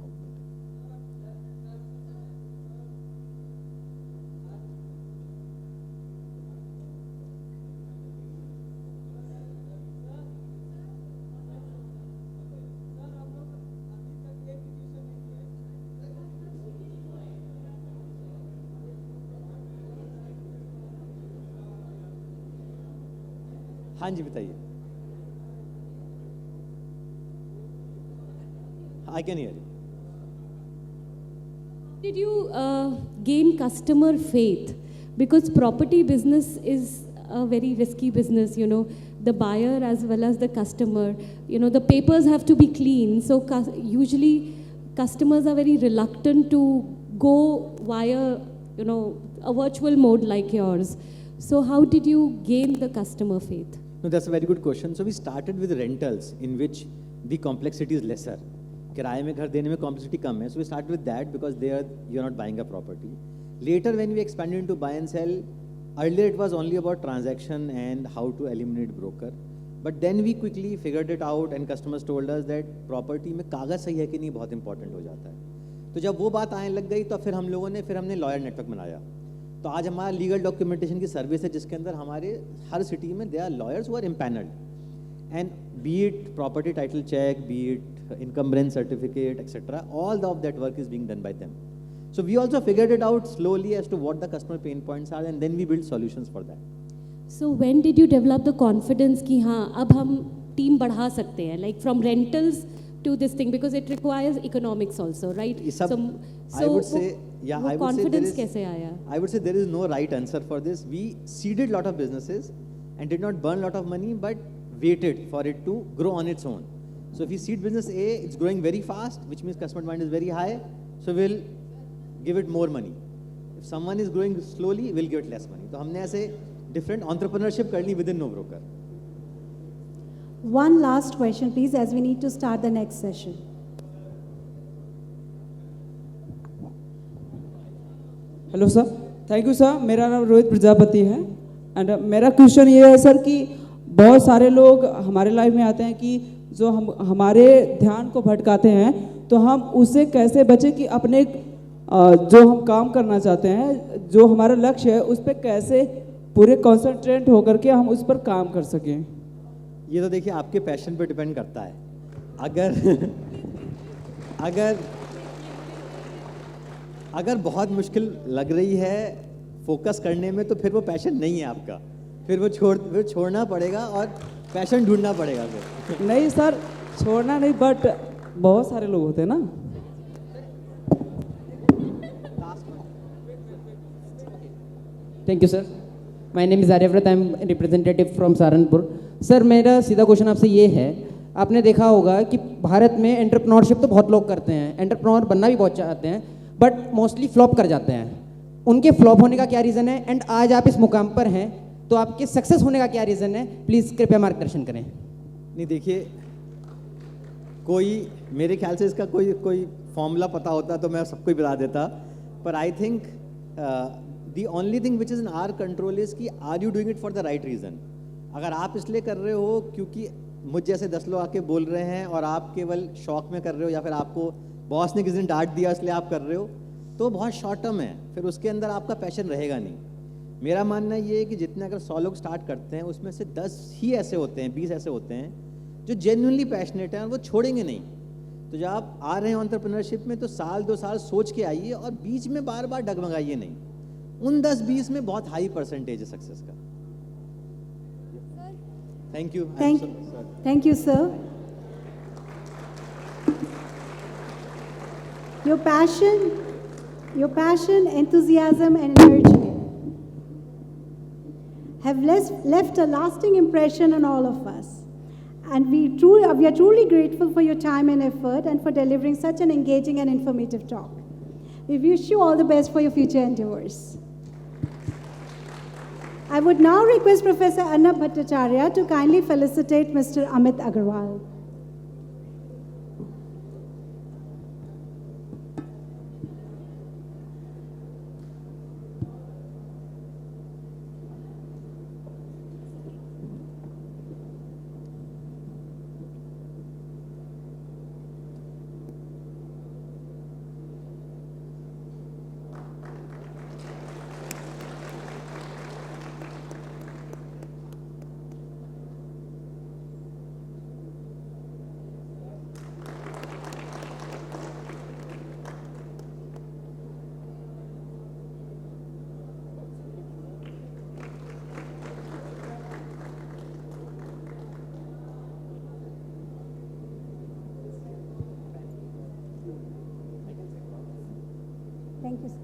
हाँ जी, बताइए. I can hear you. Did you gain customer faith? Because property business is a very risky business, you know, the buyer as well as the customer. You know, the papers have to be clean. So usually customers are very reluctant to go via, you know, a virtual mode like yours. So how did you gain the customer faith? No, that's a very good question. So we started with rentals in which the complexity is lesser. किराए में घर देने में complexity कम है. So we started with that because there you're not buying a property. Later when we expanded into buy and sell, earlier it was only about transaction and how to eliminate broker. But then we quickly figured it out and customers told us that property में कागज़ सही है कि नहीं बहुत important हो जाता है. तो जब वो बात आने लग गई तो फिर हमने लॉयर नेटवर्क बनाया. तो आज हमारा लीगल डॉक्यूमेंटेशन की सर्विस है जिसके अंदर हमारे हर सिटी में they are lawyers who are empanelled and be it property title check, be it encumbrance certificate etcetera, all of that work is being done by them. So we also figured it out slowly as to what the customer pain points are and then we build solutions for that. So when did you develop the confidence कि हाँ अब हम team बढ़ा सकते हैं, like from rentals to this thing, because it requires economics also, right? I would say, yeah, I would confidence say कैसे आया? I would say there is no right answer for this. We seeded lot of businesses and did not burn lot of money, but waited for it to grow on its own. So if we seed business A, it's growing very fast, which means customer demand is very high, so we'll give it more money. If someone is growing slowly, we'll give it less money. तो हमने ऐसे different entrepreneurship कर ली within No Broker. One last question, please, as we need to start the next session. Hello sir, thank you sir. मेरा नाम रोहित प्रजापति है and मेरा question ये है सर कि बहुत सारे लोग हमारे लाइफ में आते हैं कि जो हमारे ध्यान को भटकाते हैं, तो हम उससे कैसे बचें कि अपने जो हम काम करना चाहते हैं, जो हमारा लक्ष्य है, उस पर कैसे पूरे कॉन्सेंट्रेट होकर के हम उस पर काम कर सकें. ये तो देखिए आपके पैशन पे डिपेंड करता है. अगर बहुत मुश्किल लग रही है फोकस करने में, तो फिर वो पैशन नहीं है आपका, फिर वो छोड़ना पड़ेगा और पैशन ढूंढना पड़ेगा फिर. नहीं सर, छोड़ना नहीं, बट बहुत सारे लोग होते हैं ना. Thank you sir. My name is Aryavrat, I am representative from Saharanpur. Sir मेरा सीधा क्वेश्चन आपसे ये है, आपने देखा होगा कि भारत में एंटरप्रेन्योरशिप तो बहुत लोग करते हैं, एंटरप्रेन्योर बनना भी बहुत चाहते हैं, बट मोस्टली फ्लॉप कर जाते हैं. उनके फ्लॉप होने का क्या रीज़न है, एंड आज आप इस मुकाम पर हैं तो आपके सक्सेस होने का क्या रीज़न है? प्लीज़ कृपया मार्गदर्शन करें. नहीं देखिए, कोई मेरे ख्याल से इसका कोई फॉर्मूला पता होता तो मैं सबको ही बता देता, पर I think the only thing which is in our control is कि are you doing it for the right reason. अगर आप इसलिए कर रहे हो क्योंकि मुझ जैसे 10 लोग आके बोल रहे हैं और आप केवल शौक में कर रहे हो, या फिर आपको बॉस ने किसी दिन डांट दिया इसलिए आप कर रहे हो, तो बहुत शॉर्ट टर्म है, फिर उसके अंदर आपका पैशन रहेगा नहीं. मेरा मानना ये है कि जितने अगर 100 लोग स्टार्ट करते हैं उसमें से 10 ही ऐसे होते हैं, 20 ऐसे होते हैं जो जेन्युइनली पैशनेट हैं और वो छोड़ेंगे नहीं. तो जब आप आ रहे हैं एंटरप्रेन्योरशिप में तो साल 2 साल सोच के आइए और बीच में बार बार डगमगाइए नहीं. उन 10-20 में बहुत हाई परसेंटेज है सक्सेस का. Thank you. Thank you, sir. Your passion, enthusiasm, and energy have left a lasting impression on all of us. And we are truly grateful for your time and effort and for delivering such an engaging and informative talk. We wish you all the best for your future endeavors. I would now request Professor Arnab Bhattacharya to kindly felicitate Mr. Amit Agarwal. Thank you, sir.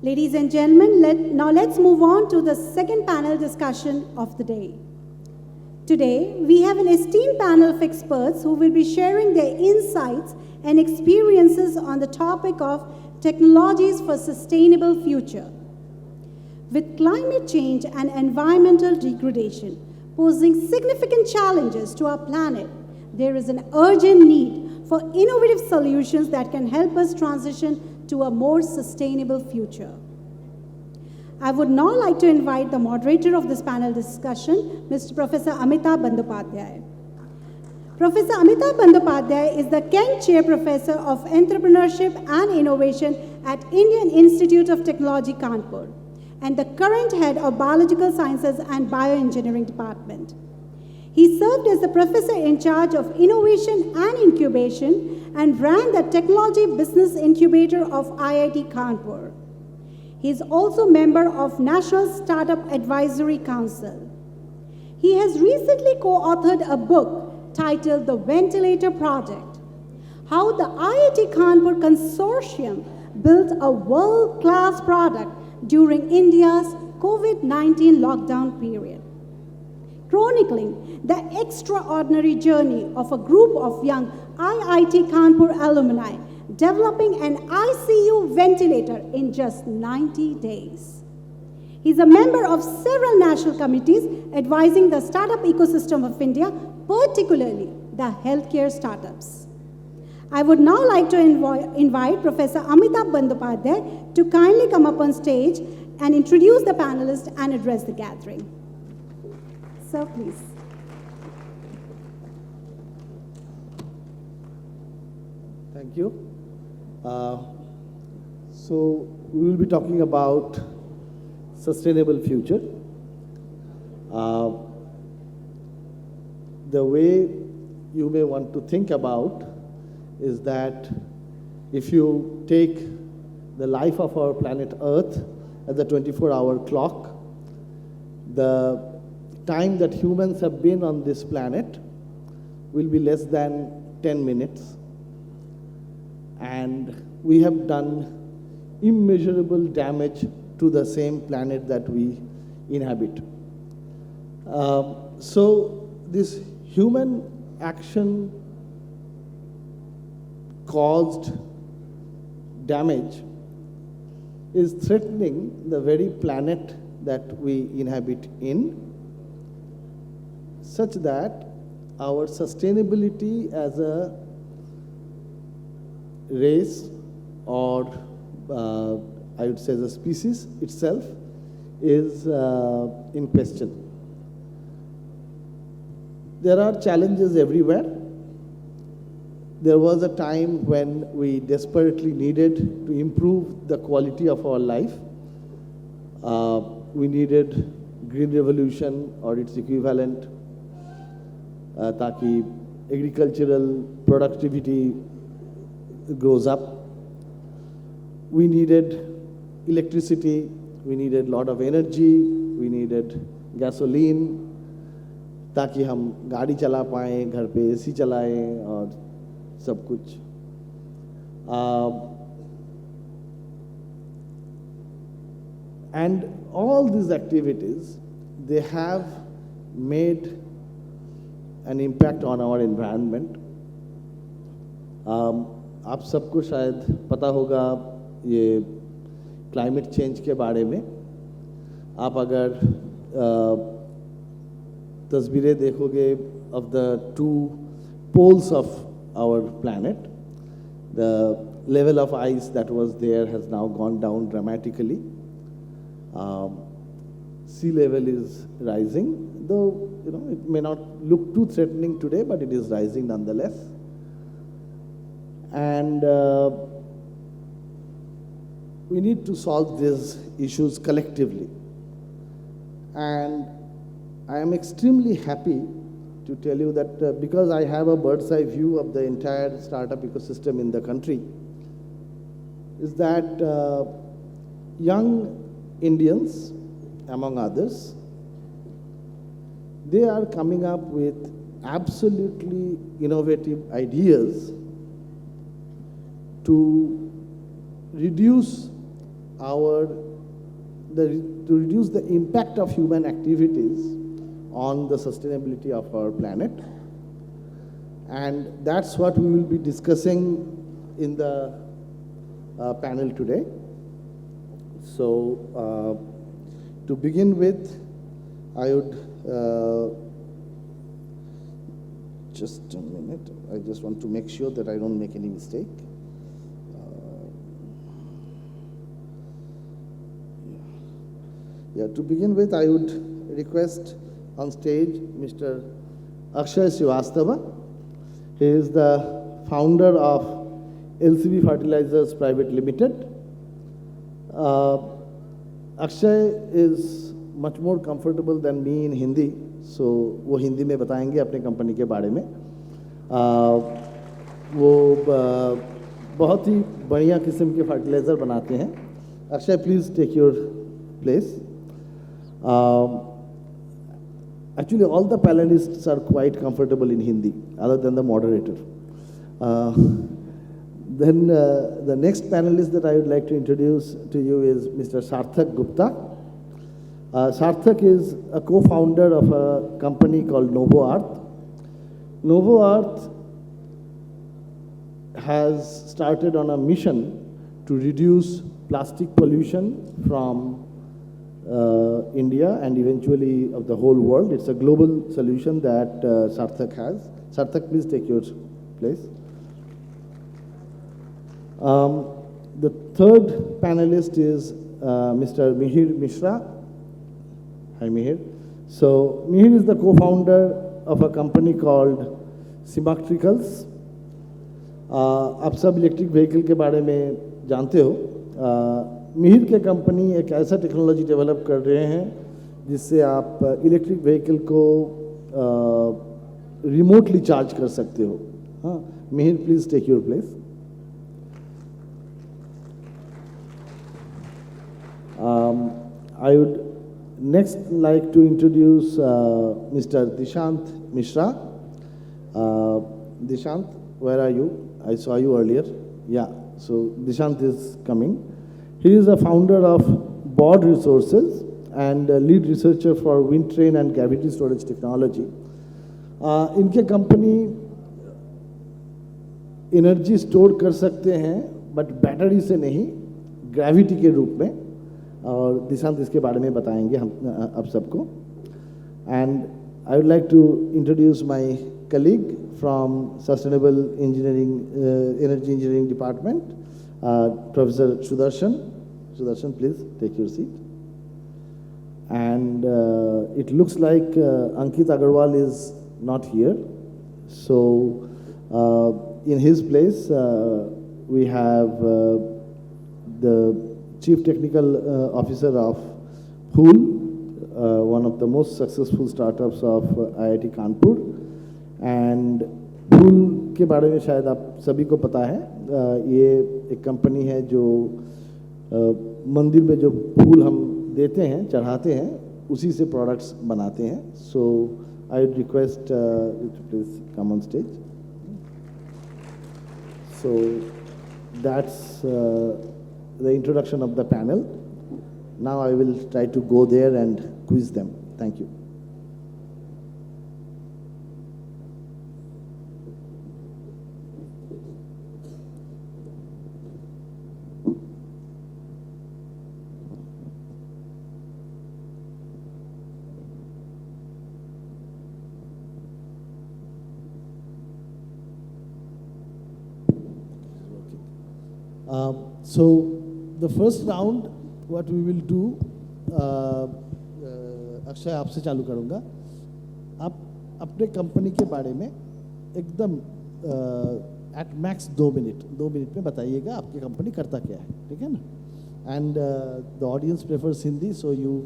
Ladies and gentlemen, now let's move on to the second panel discussion of the day. Today, we have an esteemed panel of experts who will be sharing their insights and experiences on the topic of technologies for sustainable future. With climate change and environmental degradation posing significant challenges to our planet, there is an urgent need for innovative solutions that can help us transition to a more sustainable future. I would now like to invite the moderator of this panel discussion, Mr. Professor Amitabh Bandyopadhyay. Professor Amitabh Bandyopadhyay is the Kent Chair Professor of Entrepreneurship and Innovation at Indian Institute of Technology, Kanpur, and the current head of Biological Sciences and Bioengineering Department. He served as the professor in charge of innovation and incubation and ran the technology business incubator of IIT Kanpur. He is also member of National Startup Advisory Council. He has recently co-authored a book titled The Ventilator Project, how the IIT Kanpur Consortium built a world-class product during India's COVID-19 lockdown period, chronicling the extraordinary journey of a group of young IIT Kanpur alumni developing an ICU ventilator in just 90 days. He's a member of several national committees advising the startup ecosystem of India, particularly the healthcare startups. I would now like to invite Professor Amitabh Bandyopadhyay to kindly come up on stage and introduce the panelists and address the gathering. Sir, please. Thank you. So we will be talking about sustainable future. The way you may want to think about is that if you take the life of our planet Earth as a 24-hour clock, the time that humans have been on this planet will be less than 10 minutes. And we have done immeasurable damage to the same planet that we inhabit. So this human action caused damage is threatening the very planet that we inhabit in, such that our sustainability as a race, or I would say the species itself, is in question. There are challenges everywhere. There was a time when we desperately needed to improve the quality of our life. We needed green revolution or its equivalent, ताकि agricultural productivity grows up. We needed electricity, we needed a lot of energy, we needed gasoline, ताकि हम गाड़ी चला पाएं, घर पे AC चलाएं और सब कुछ. And all these activities, they have made an impact on our environment. आप सबको शायद पता होगा ये क्लाइमेट चेंज के बारे में. आप अगर तस्वीरें देखोगे of the two poles of our planet, the level of ice that was there has now gone down dramatically. Sea level is rising, though it may not look too threatening today, but it is rising nonetheless. And we need to solve these issues collectively. And I am extremely happy to tell you that because I have a bird's eye view of the entire startup ecosystem in the country, is that young Indians, among others, they are coming up with absolutely innovative ideas to reduce the impact of human activities on the sustainability of our planet. And that's what we will be discussing in the panel today. So to begin with, I would just a minute. I just want to make sure that I don't make any mistake. To begin with, I would request on stage Mr. Akshay Srivastava. He is the founder of LCB Fertilizers Private Limited. Akshay is much more comfortable than me in Hindi, so वो हिंदी में बताएंगे अपने company के बारे में. वो बहुत ही बढ़िया किस्म के फर्टिलाइज़र बनाते हैं. Akshay, please take your place. Actually, all the panelists are quite comfortable in Hindi, other than the moderator. Then the next panelist that I would like to introduce to you is Mr. Sarthak Gupta. Sarthak is a co-founder of a company called NovoEarth. NovoEarth has started on a mission to reduce plastic pollution from India and eventually of the whole world. It's a global solution that Sarthak has. Sarthak, please take your place. The third panelist is Mr. Mihir Mishra. Hi, Mihir. So, Mihir is the co-founder of a company called Symmetricals. आप सब electric vehicle के बारे में जानते हो. मिहिर के company एक ऐसा टेक्नोलॉजी डेवलप कर रहे हैं जिससे आप इलेक्ट्रिक व्हीकल को रिमोटली चार्ज कर सकते हो. हाँ, Mihir, please take your place. I would next like to introduce Mr. Dishant Mishra. Dishant, where are you? I saw you earlier. Yeah, so Dishant is coming. He is a founder of Board Resources and lead researcher for wind train and gravity storage technology. इनके company energy store कर सकते हैं but battery से नहीं, gravity के रूप में, और दिशांत इसके बारे में बताएंगे हम अब सबको. And I would like to introduce my colleague from sustainable engineering energy engineering department, professor Sudarshan. Sudarshan, please take your seat. And it looks like Ankit Agarwal is not here. So in his place, we have the Chief Technical Officer of Phool, one of the most successful startups of IIT Kanpur. And Phool के बारे में शायद आप सभी को पता है, ये एक कंपनी है जो मंदिर में जो फूल हम देते हैं, चढ़ाते हैं, उसी से प्रोडक्ट्स बनाते हैं. So I would request you to please come on stage. So that's the introduction of the panel. Now I will try to go there and quiz them. Thank you. So the first round, what we will do, Akshay आपसे चालू करूँगा. आप अपने company के बारे में एकदम at max 2 minute में बताइएगा आपकी कंपनी करता क्या है, ठीक है ना. And the audience prefers Hindi, so you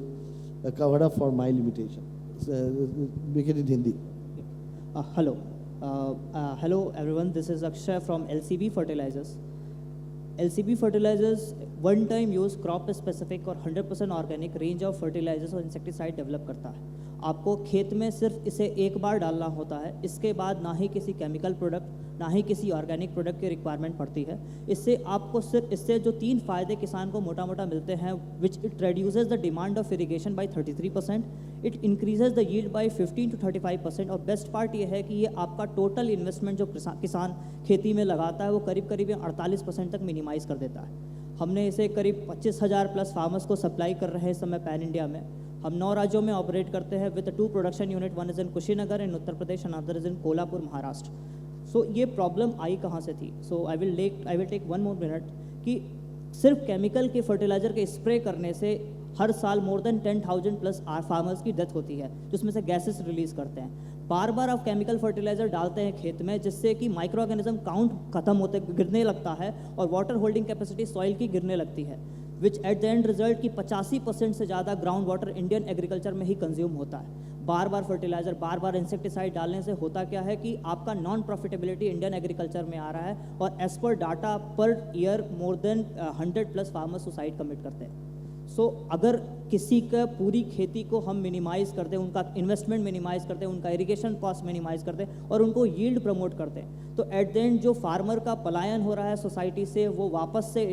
cover up for my limitation. Make it in Hindi. Hello everyone, this is Akshay from LCB Fertilizers. LCB Fertilizers one time use crop specific और 100% ऑर्गेनिक रेंज ऑफ फर्टिलाइजर्स और insecticide develop करता है. आपको खेत में सिर्फ इसे एक बार डालना होता है, इसके बाद ना ही किसी केमिकल प्रोडक्ट ना ही किसी ऑर्गेनिक प्रोडक्ट की रिक्वायरमेंट पड़ती है. इससे जो 3 फ़ायदे किसान को मोटा मोटा मिलते हैं, which it reduces the demand of irrigation by 33%, it increases the yield by 15 to 35%, और बेस्ट पार्ट ये है कि ये आपका टोटल इन्वेस्टमेंट जो किसान खेती में लगाता है वो करीब 48% तक मिनिमाइज़ कर देता है. हमने इसे करीब 25,000 प्लस फार्मर्स को सप्लाई कर रहे हैं इस समय पैन इंडिया में. हम 9 राज्यों में ऑपरेट करते हैं with 2 production unit, one is in Kushinagar in Uttar Pradesh and other is in Kolhapur Maharashtra. So ये प्रॉब्लम आई कहाँ से थी? So I will take 1 more minute कि सिर्फ केमिकल के फर्टिलाइज़र के स्प्रे करने से हर साल मोर देन 10,000 प्लस फार्मर्स की डेथ होती है, जिसमें से गैसेस रिलीज़ करते हैं. बार बार आप केमिकल फर्टिलाइज़र डालते हैं खेत में, जिससे कि माइक्रो ऑर्गेनिज्म काउंट खत्म होते गिरने लगता है और वाटर होल्डिंग कैपेसिटी सॉइल की गिरने लगती है, विच एट द एंड रिजल्ट की 85% से ज़्यादा ग्राउंड वाटर इंडियन एग्रीकल्चर में ही कंज्यूम होता है. बार बार फर्टिलाइज़र, बार बार इंसेक्टिसाइड डालने से होता क्या है कि आपका नॉन प्रॉफिटेबिलिटी इंडियन एग्रीकल्चर में आ रहा है, और as per data per year more than 100 plus farmers suicide commit करते हैं. सो अगर किसी का पूरी खेती को हम मिनिमाइज़ कर दें, उनका इन्वेस्टमेंट मिनिमाइज़ करते हैं, उनका इरिगेशन कॉस्ट मिनिमाइज़ करते हैं और उनको यील्ड प्रमोट करते हैं, तो एट द एंड जो फार्मर का पलायन हो रहा है सोसाइटी से, वो वापस से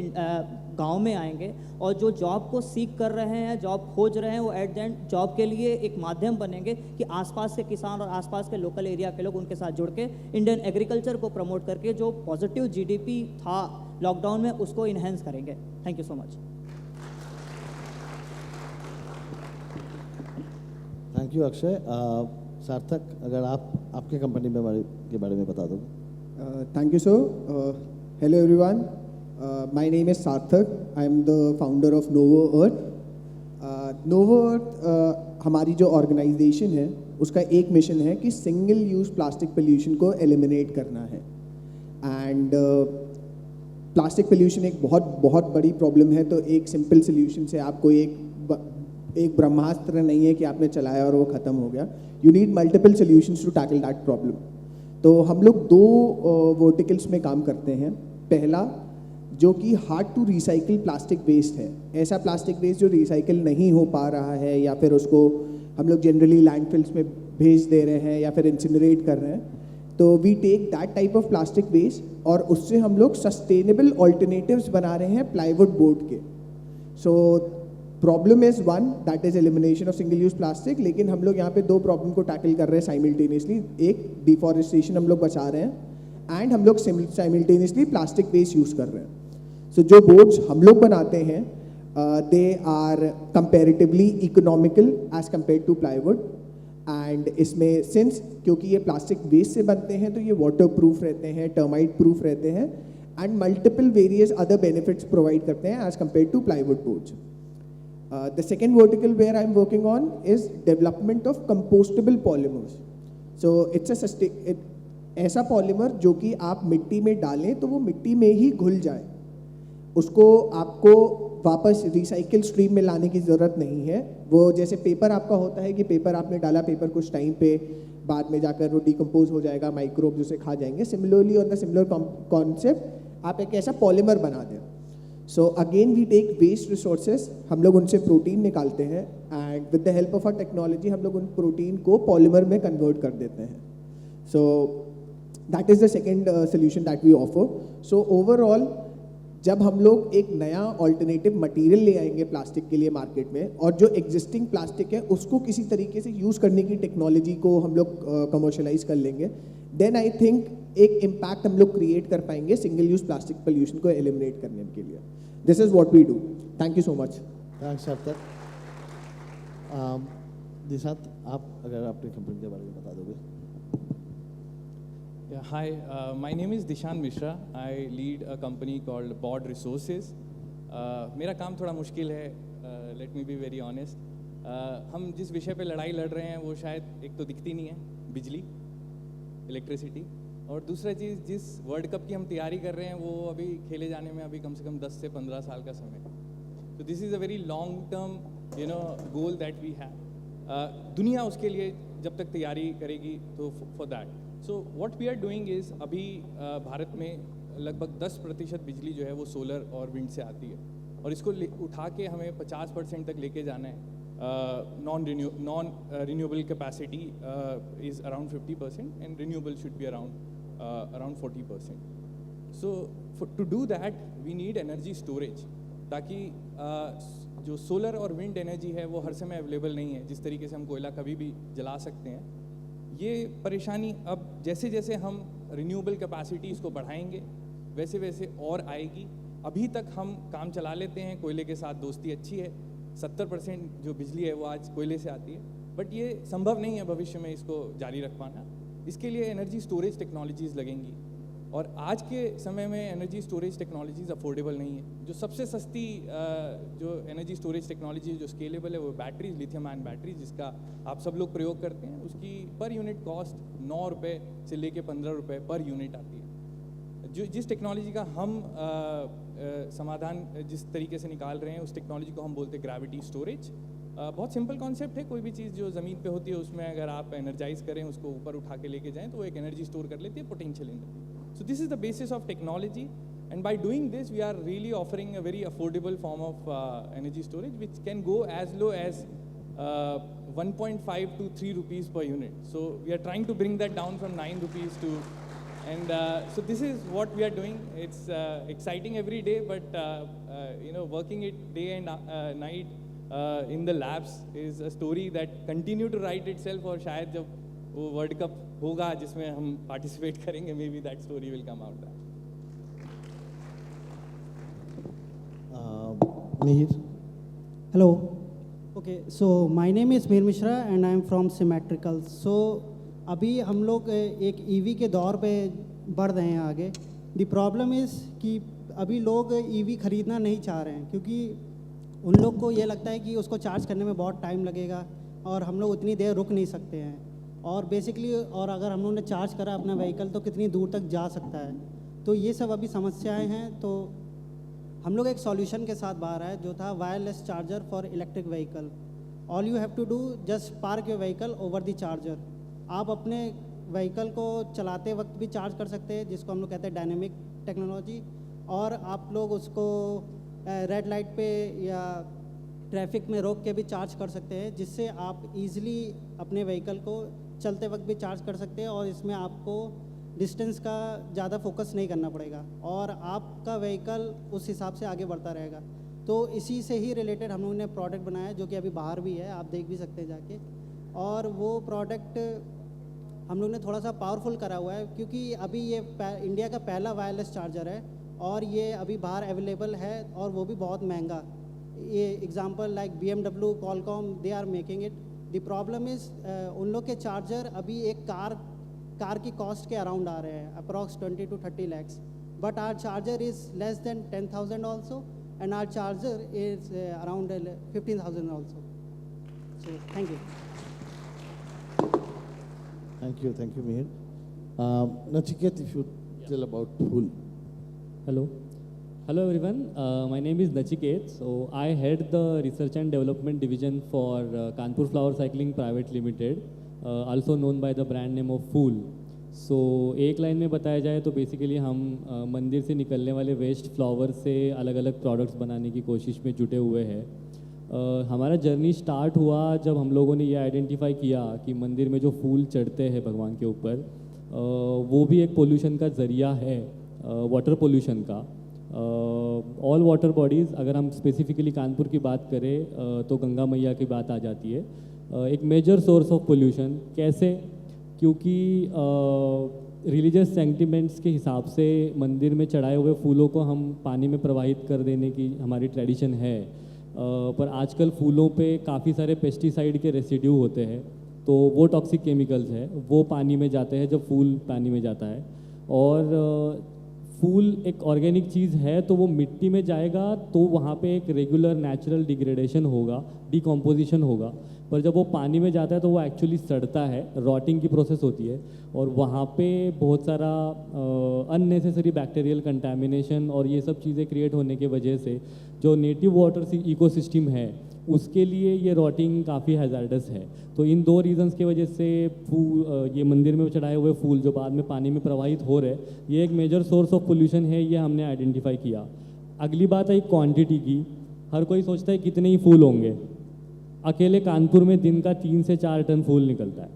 गांव में आएंगे, और जो जॉब को सीख कर रहे हैं, जॉब खोज रहे हैं, वो एट द एंड जॉब के लिए एक माध्यम बनेंगे कि आसपास के किसान और आसपास के लोकल एरिया के लोग उनके साथ जुड़ के इंडियन एग्रीकल्चर को प्रमोट करके जो पॉजिटिव GDP था लॉकडाउन में उसको इन्हेंस करेंगे. Thank you so much. Thank you Akshay. सार्थक, अगर आप आपके कंपनी के बारे में बता दो. Thank you, sir. Hello, everyone. My name is Sarthak. I am the founder of Novo Earth. Novo Earth हमारी जो ऑर्गेनाइजेशन है उसका एक मिशन है कि सिंगल यूज़ प्लास्टिक पोल्यूशन को एलिमिनेट करना है. एंड प्लास्टिक पोल्यूशन एक बहुत बड़ी प्रॉब्लम है, तो एक सिंपल सोल्यूशन से आपको एक ब्रह्मास्त्र नहीं है कि आपने चलाया और वो ख़त्म हो गया. You need multiple solutions to tackle that problem. तो हम लोग 2 वर्टिकल्स में काम करते हैं. पहला जो कि hard to recycle plastic waste है, ऐसा प्लास्टिक वेस्ट जो रिसाइकिल नहीं हो पा रहा है या फिर उसको हम लोग जनरली लैंडफिल्स में भेज दे रहे हैं या फिर इंसिनरेट कर रहे हैं. तो we take that type of plastic waste और उससे हम लोग सस्टेनेबल ऑल्टरनेटिव्स बना रहे हैं प्लाईवुड बोर्ड के. So problem is one, that is elimination of single use plastic, लेकिन हम लोग यहाँ पे दो प्रॉब्लम को टैकल कर रहे हैं साइमल्टेनियसली. एक, डिफॉरेस्टेशन हम लोग बचा रहे हैं, एंड हम लोग साइमल्टेनियसली प्लास्टिक वेस्ट यूज़ कर रहे हैं. सो जो बोर्ड्स हम लोग बनाते हैं they are comparatively economical as compare to plywood. And इसमें सिंस क्योंकि ये प्लास्टिक वेस्ट से बनते हैं तो ये वाटर प्रूफ रहते हैं, टर्माइट प्रूफ रहते हैं, and multiple various other benefits provide करते हैं as compare to plywood boards. The second vertical where I'm working on is development of compostable polymers. So it's a ऐसा पॉलीमर जो कि आप मिट्टी में डालें तो वो मिट्टी में ही घुल जाए, उसको आपको वापस रिसाइकिल स्ट्रीम में लाने की ज़रूरत नहीं है. वो जैसे पेपर आपका होता है कि पेपर आपने डाला, पेपर कुछ टाइम पे बाद में जाकर वो डिकम्पोज हो जाएगा, माइक्रोब्स उसे खा जाएंगे. Similarly on the similar concept आप एक ऐसा पॉलीमर बना दें. So again we take waste resources, हम लोग उनसे प्रोटीन निकालते हैं, and with the help of a technology हम लोग उन प्रोटीन को पॉलीमर में कन्वर्ट कर देते हैं. So that is the second solution that we offer. So overall जब हम लोग एक नया ऑल्टरनेटिव मटेरियल ले आएंगे प्लास्टिक के लिए मार्केट में, और जो एग्जिस्टिंग प्लास्टिक है उसको किसी तरीके से यूज़ करने की टेक्नोलॉजी को हम लोग कमर्शलाइज कर लेंगे, देन आई थिंक एक इम्पैक्ट हम लोग क्रिएट कर पाएंगे सिंगल यूज़ प्लास्टिक पोल्यूशन को एलिमिनेट करने के लिए. This is what we do. Thank you so much. Thanks Sarthak. Dishant, आप अगर अपनी कंपनी के बारे में बता दोगे. Yeah, hi, my name is Dishant Mishra. I lead a company called Bod Resources. मेरा काम थोड़ा मुश्किल है, let me be very honest. हम जिस विषय पे लड़ाई लड़ रहे हैं वो शायद एक तो दिखती नहीं है, बिजली, इलेक्ट्रिसिटी, और दूसरा चीज़ जिस वर्ल्ड कप की हम तैयारी कर रहे हैं वो अभी खेले जाने में अभी कम से कम 10 से 15 साल का समय है. तो this is a very long term goal that we have. दुनिया उसके लिए जब तक तैयारी करेगी तो for that. So what we are doing is अभी भारत में लगभग 10% बिजली जो है वो सोलर और विंड से आती है, और इसको उठा के हमें 50% तक लेके जाना है. Non renewable capacity is around 50% and renewable should be around 40%. So to do that we need energy storage, ताकि जो सोलर और विंड एनर्जी है वो हर समय अवेलेबल नहीं है. जिस तरीके से हम कोयला कभी भी जला सकते हैं, ये परेशानी अब जैसे जैसे हम रिन्यूएबल कैपेसिटीज़ को बढ़ाएंगे वैसे वैसे और आएगी. अभी तक हम काम चला लेते हैं, कोयले के साथ दोस्ती अच्छी है, 70% जो बिजली है वो आज कोयले से आती है, बट ये संभव नहीं है भविष्य में इसको जारी रख पाना. इसके लिए एनर्जी स्टोरेज टेक्नोलॉजीज़ लगेंगी, और आज के समय में एनर्जी स्टोरेज टेक्नोलॉजीज़ अफोर्डेबल नहीं है. जो सबसे सस्ती जो एनर्जी स्टोरेज टेक्नोलॉजी जो स्केलेबल है वो बैटरीज, लिथियम आयन बैटरीज, जिसका आप सब लोग प्रयोग करते हैं, उसकी पर यूनिट कॉस्ट 9 रुपये से लेके 15 रुपये पर यूनिट आती है. जो जिस टेक्नोलॉजी का हम समाधान जिस तरीके से निकाल रहे हैं उस टेक्नोलॉजी को हम बोलते हैं ग्रेविटी स्टोरेज. बहुत सिंपल कॉन्सेप्ट है. कोई भी चीज़ जो ज़मीन पे होती है उसमें अगर आप एनर्जाइज करें, उसको ऊपर उठा के लेके जाएं, तो वो एक एनर्जी स्टोर कर लेती है, potential energy. So this is the basis of technology, and by doing this we are really offering a very affordable form of energy storage which can go as low as 1.5 to 3 rupees per unit. So we are trying to bring that down from 9 rupees to, and so this is what we are doing. It's exciting every day, but working it day and night in the labs is a story that continue to write itself. और शायद जब वो world cup होगा जिसमें हम participate करेंगे, may be that story will come out. Mihir. Hello. Okay, so my name is Mihir Mishra and I am from Symmetrical. So अभी हम लोग एक EV के दौर पे बढ़ रहे हैं आगे. The problem is कि अभी लोग EV खरीदना नहीं चाह रहे हैं, क्योंकि उन लोग को ये लगता है कि उसको चार्ज करने में बहुत टाइम लगेगा और हम लोग उतनी देर रुक नहीं सकते हैं. और बेसिकली और अगर हम लोगों ने चार्ज करा अपना व्हीकल तो कितनी दूर तक जा सकता है. तो ये सब अभी समस्याएं हैं. तो हम लोग एक सॉल्यूशन के साथ बाहर आए जो था wireless charger for electric vehicle. All you have to do just park your vehicle over the charger. आप अपने व्हीकल को चलाते वक्त भी चार्ज कर सकते हैं, जिसको हम लोग कहते हैं डायनेमिक टेक्नोलॉजी. और आप लोग उसको रेड लाइट पे या ट्रैफिक में रोक के भी चार्ज कर सकते हैं, जिससे आप इजीली अपने व्हीकल को चलते वक्त भी चार्ज कर सकते हैं. और इसमें आपको डिस्टेंस का ज़्यादा फोकस नहीं करना पड़ेगा और आपका व्हीकल उस हिसाब से आगे बढ़ता रहेगा. तो इसी से ही रिलेटेड हम लोगों ने प्रोडक्ट बनाया है, जो कि अभी बाहर भी है, आप देख भी सकते हैं जाके। और वो प्रोडक्ट हम लोग ने थोड़ा सा पावरफुल करा हुआ है, क्योंकि अभी ये इंडिया का पहला वायरलेस चार्जर है और ये अभी बाहर अवेलेबल है और वो भी बहुत महंगा। ये example like BMW, Qualcomm, they are making it. The problem is उन लोग के चार्जर अभी एक कार की कॉस्ट के अराउंड आ रहे हैं, approx 20 to 30 lakhs, but our charger is less than 10,000 also, and our charger is around 15,000 also. So thank you. Thank you, Mihir. Nachiket, if you tell about Phool. Hello everyone. My name is Nachiket. So I head the research and development division for Kanpur Flower Cycling Private Limited, also known by the brand name of Phool. So एक line में बताया जाए तो basically हम मंदिर से निकलने वाले वेस्ट फ्लावर से अलग अलग प्रोडक्ट्स बनाने की कोशिश में जुटे हुए हैं। हमारा जर्नी स्टार्ट हुआ जब हम लोगों ने ये आइडेंटिफाई किया कि मंदिर में जो फूल चढ़ते हैं भगवान के ऊपर, वो भी एक पोल्यूशन का ज़रिया है, वाटर पोल्यूशन का। ऑल वाटर बॉडीज़, अगर हम स्पेसिफिकली कानपुर की बात करें तो गंगा मैया की बात आ जाती है, एक मेजर सोर्स ऑफ पोल्यूशन। कैसे? क्योंकि रिलीजियस सेंटिमेंट्स के हिसाब से मंदिर में चढ़ाए हुए फूलों को हम पानी में प्रवाहित कर देने की हमारी ट्रेडिशन है, पर आजकल फूलों पे काफ़ी सारे पेस्टिसाइड के रेसिड्यू होते हैं, तो वो टॉक्सिक केमिकल्स है, वो पानी में जाते हैं जब फूल पानी में जाता है। और फूल एक ऑर्गेनिक चीज़ है, तो वो मिट्टी में जाएगा तो वहाँ पे एक रेगुलर नेचुरल डिग्रेडेशन होगा, डिकम्पोजिशन होगा, पर जब वो पानी में जाता है तो वो एक्चुअली सड़ता है, रॉटिंग की प्रोसेस होती है, और वहाँ पे बहुत सारा अननेसेसरी बैक्टीरियल कंटामिनेशन और ये सब चीज़ें क्रिएट होने की वजह से जो नेटिव वाटर इकोसिस्टम है उसके लिए ये रॉटिंग काफ़ी हैज़ार्डस है। तो इन दो रीजंस की वजह से ये मंदिर में चढ़ाए हुए फूल जो बाद में पानी में प्रवाहित हो रहे, ये एक मेजर सोर्स ऑफ पोल्यूशन है, ये हमने आइडेंटिफाई किया। अगली बात है क्वांटिटी की। हर कोई सोचता है कितने ही फूल होंगे, अकेले कानपुर में दिन का 3 से 4 टन फूल निकलता है।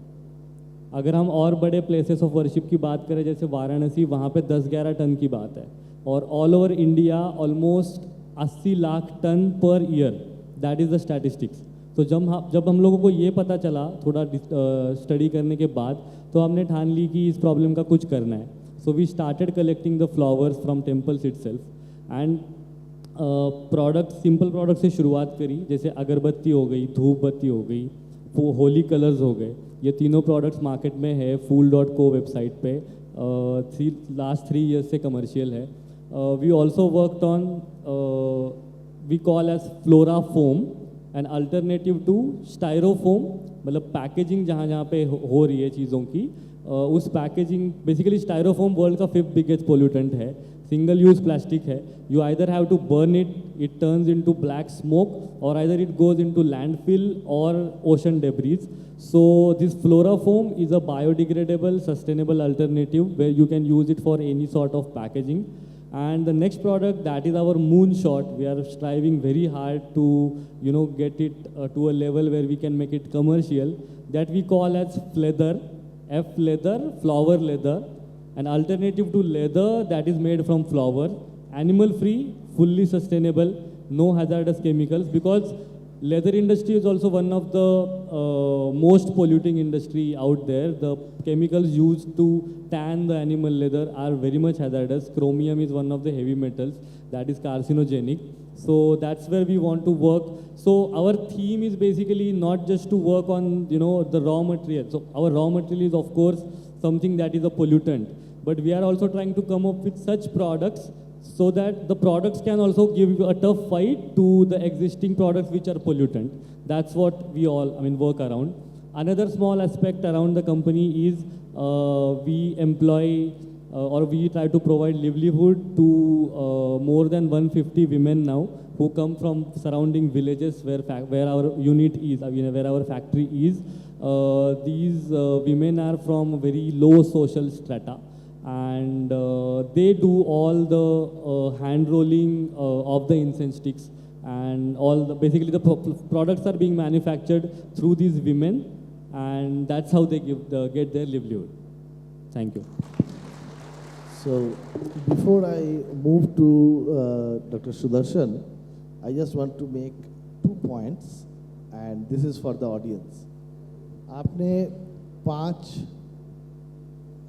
अगर हम और बड़े प्लेसेस ऑफ वर्शिप की बात करें जैसे वाराणसी, वहाँ पे 10-11 टन की बात है, और all over India almost 80 lakh ton per year, that is the statistics. तो जब हम लोगों को ये पता चला थोड़ा स्टडी करने के बाद, तो हमने ठान ली कि इस प्रॉब्लम का कुछ करना है। So we started collecting the flowers from temples itself and product, simple product से शुरुआत करी, जैसे अगरबत्ती हो गई, धूप बत्ती हो गई, वो होली कलर्स हो गए। ये तीनों प्रोडक्ट्स मार्केट में है, fool.co वेबसाइट पे, लास्ट 3 ईयर्स से कमर्शियल है। We also worked on, we call as flora foam, an alternative to styrofoam, मतलब पैकेजिंग जहाँ जहाँ पे हो रही है चीज़ों की, उस पैकेजिंग, बेसिकली स्टायरोफोम वर्ल्ड का 5th बिगेस्ट पोल्यूटेंट है, सिंगल यूज प्लास्टिक है। You either have to burn it, it turns into black smoke, और either it goes into landfill और ocean debris. So this Flora foam is a biodegradable, sustainable alternative where you can use it for any sort of packaging. And the next product, that is our Moonshot. We are striving very hard to, get it to a level where we can make it commercial. That we call as Fleather, F leather, flower leather, an alternative to leather that is made from flower, animal free, fully sustainable, no hazardous chemicals, because leather industry is also one of the most polluting industry out there. The chemicals used to tan the animal leather are very much hazardous. Chromium is one of the heavy metals that is carcinogenic. So that's where we want to work. So our theme is basically not just to work on, the raw material. So our raw material is of course something that is a pollutant, but we are also trying to come up with such products so that the products can also give a tough fight to the existing products which are pollutant. That's what we all, work around. Another small aspect around the company is we employ or we try to provide livelihood to more than 150 women now who come from surrounding villages where our unit is, where our factory is. These women are from very low social strata, and they do all the hand rolling of the incense sticks, and basically the products are being manufactured through these women, and that's how they get their livelihood. Thank you. So before I move to Dr. Sudarshan, I just want to make 2 points, and this is for the audience. आपने 5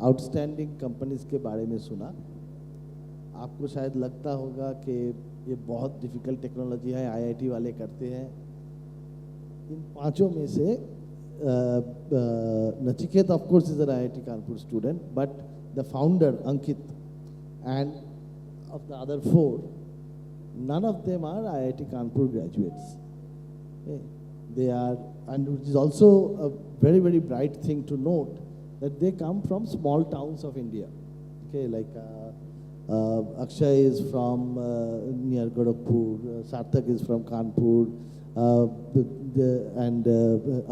outstanding companies के बारे में सुना. आपको शायद लगता होगा कि ये बहुत डिफ़िकल्ट टेक्नोलॉजी है, आईआईटी वाले करते हैं. इन 5 में से Nachiket, of course, is an IIT Kanpur student, but the founder, Ankit, and of the other 4, none of them are IIT Kanpur graduates. Okay. They are, and which is also a very, very bright thing to note, that they come from small towns of India. Okay, like Akshay is from near Gorakhpur, Sarthak is from Kanpur, and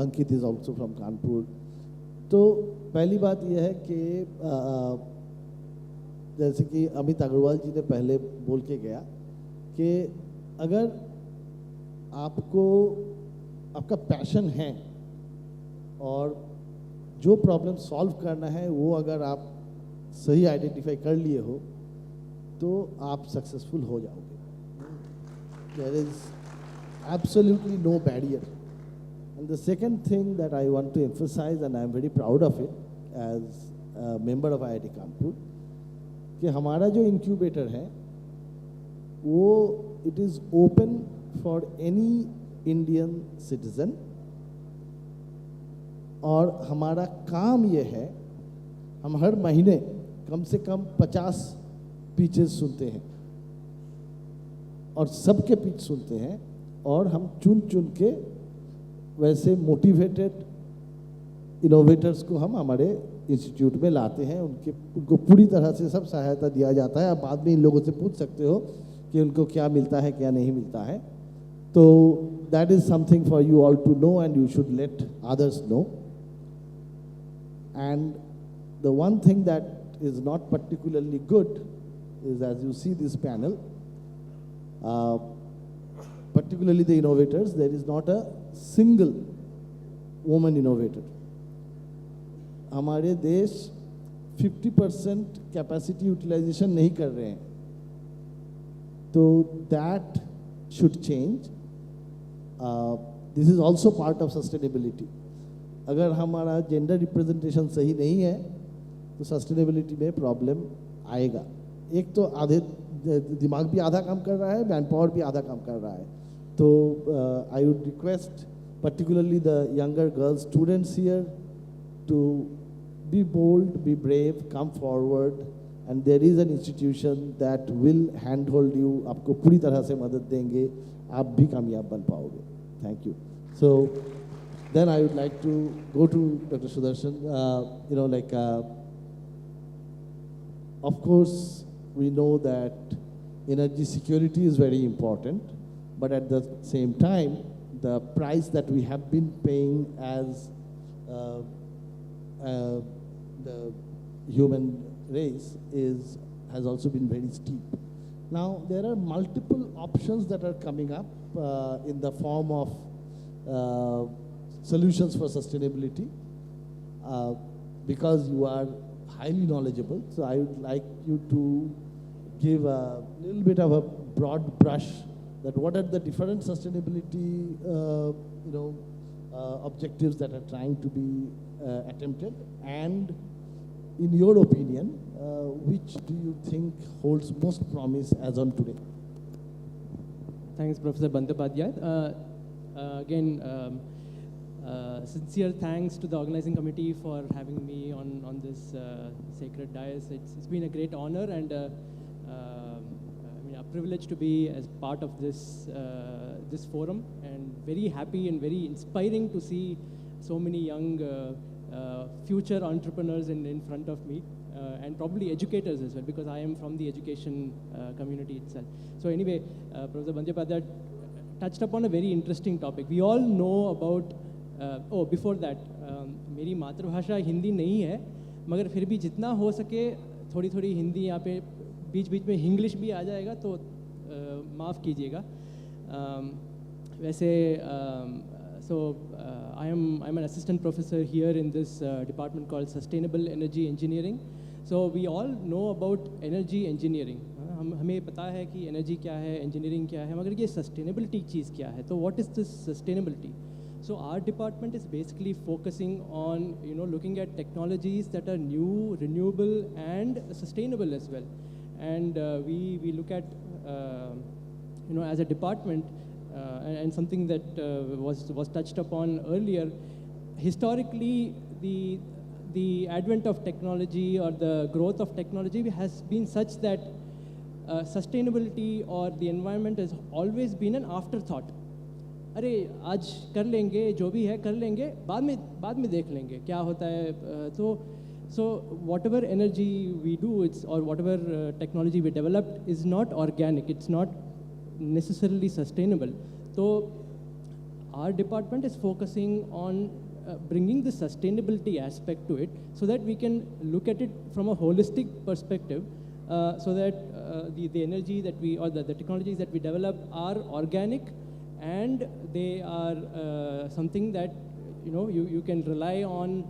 Ankit is also from Kanpur. तो पहली बात यह है कि जैसे कि अमित अग्रवाल जी ने पहले बोल के गया कि अगर आपको आपका पैशन है और जो प्रॉब्लम सॉल्व करना है वो अगर आप सही आइडेंटिफाई कर लिए हो तो आप सक्सेसफुल हो जाओगे. There is absolutely no barrier. And the second thing that I want to emphasize, and I am very proud of it as a member of IIT Kanpur, कि हमारा जो incubator है वो it is open for any Indian citizen. और हमारा काम ये है, हम हर महीने कम से कम 50 पिचेस सुनते हैं और सबके पिच सुनते हैं और हम चुन चुन के वैसे मोटिवेटेड इनोवेटर्स को हम हमारे इंस्टीट्यूट में लाते हैं. उनको पूरी तरह से सब सहायता दिया जाता है. आप बाद में इन लोगों से पूछ सकते हो कि उनको क्या मिलता है क्या नहीं मिलता है. तो that is something for you all to know and you should let others know. And the one thing that is not particularly good is as you see this panel, particularly the innovators, there is not a single woman innovator. हमारे देश 50% capacity utilisation नहीं कर रहे हैं. तो that should change. This is also part of sustainability. अगर हमारा gender representation सही नहीं है तो सस्टेनेबिलिटी में प्रॉब्लम आएगा. एक तो आधे दिमाग भी आधा काम कर रहा है, मैन पावर भी आधा काम कर रहा है. तो I would request particularly the younger girls students here to be bold, be brave, come forward, and there is an institution that will handhold you. आपको पूरी तरह से मदद देंगे, आप भी कामयाब बन पाओगे. Thank you. So then I would like to go to Dr. Sudarshan. Of course we know that energy security is very important. But at the same time, the price that we have been paying as the human race has also been very steep. Now, there are multiple options that are coming up in the form of solutions for sustainability. Because you are highly knowledgeable, so I would like you to give a little bit of a broad brush that what are the different sustainability objectives that are trying to be attempted, and in your opinion, which do you think holds most promise as on today? Thanks, Professor Bandyopadhyay. Again, sincere thanks to the organizing committee for having me on this sacred dais. It's been a great honor and a privilege to be as part of this forum, and very happy and very inspiring to see so many young future entrepreneurs in front of me, and probably educators as well, because I am from the education community itself. So anyway, Professor Bandyopadhyay touched upon a very interesting topic. We all know about before that, मेरी मातृभाषा हिंदी नहीं है, मगर फिर भी जितना हो सके थोड़ी थोड़ी हिंदी यहाँ पे बीच बीच में इंग्लिश भी आ जाएगा तो माफ़ कीजिएगा. वैसे so I'm an assistant professor here in this department called Sustainable Energy Engineering. So we all know about energy engineering. हमें पता है कि एनर्जी क्या है, इंजीनियरिंग क्या है, मगर ये सस्टेनेबिलिटी चीज़ क्या है? तो what is this sustainability? So our department is basically focusing on, looking at technologies that are new, renewable, and sustainable as well. And we look at, as a department, and something that was touched upon earlier. Historically, the advent of technology or the growth of technology has been such that sustainability or the environment has always been an afterthought. अरे आज कर लेंगे, जो भी है कर लेंगे, बाद में देख लेंगे क्या होता है. So whatever energy we do, or whatever technology we developed is not organic, it's not necessarily sustainable. So our department is focusing on bringing the sustainability aspect to it, so that we can look at it from a holistic perspective, so that the energy that we, or the technologies that we develop are organic, and they are something that you can rely on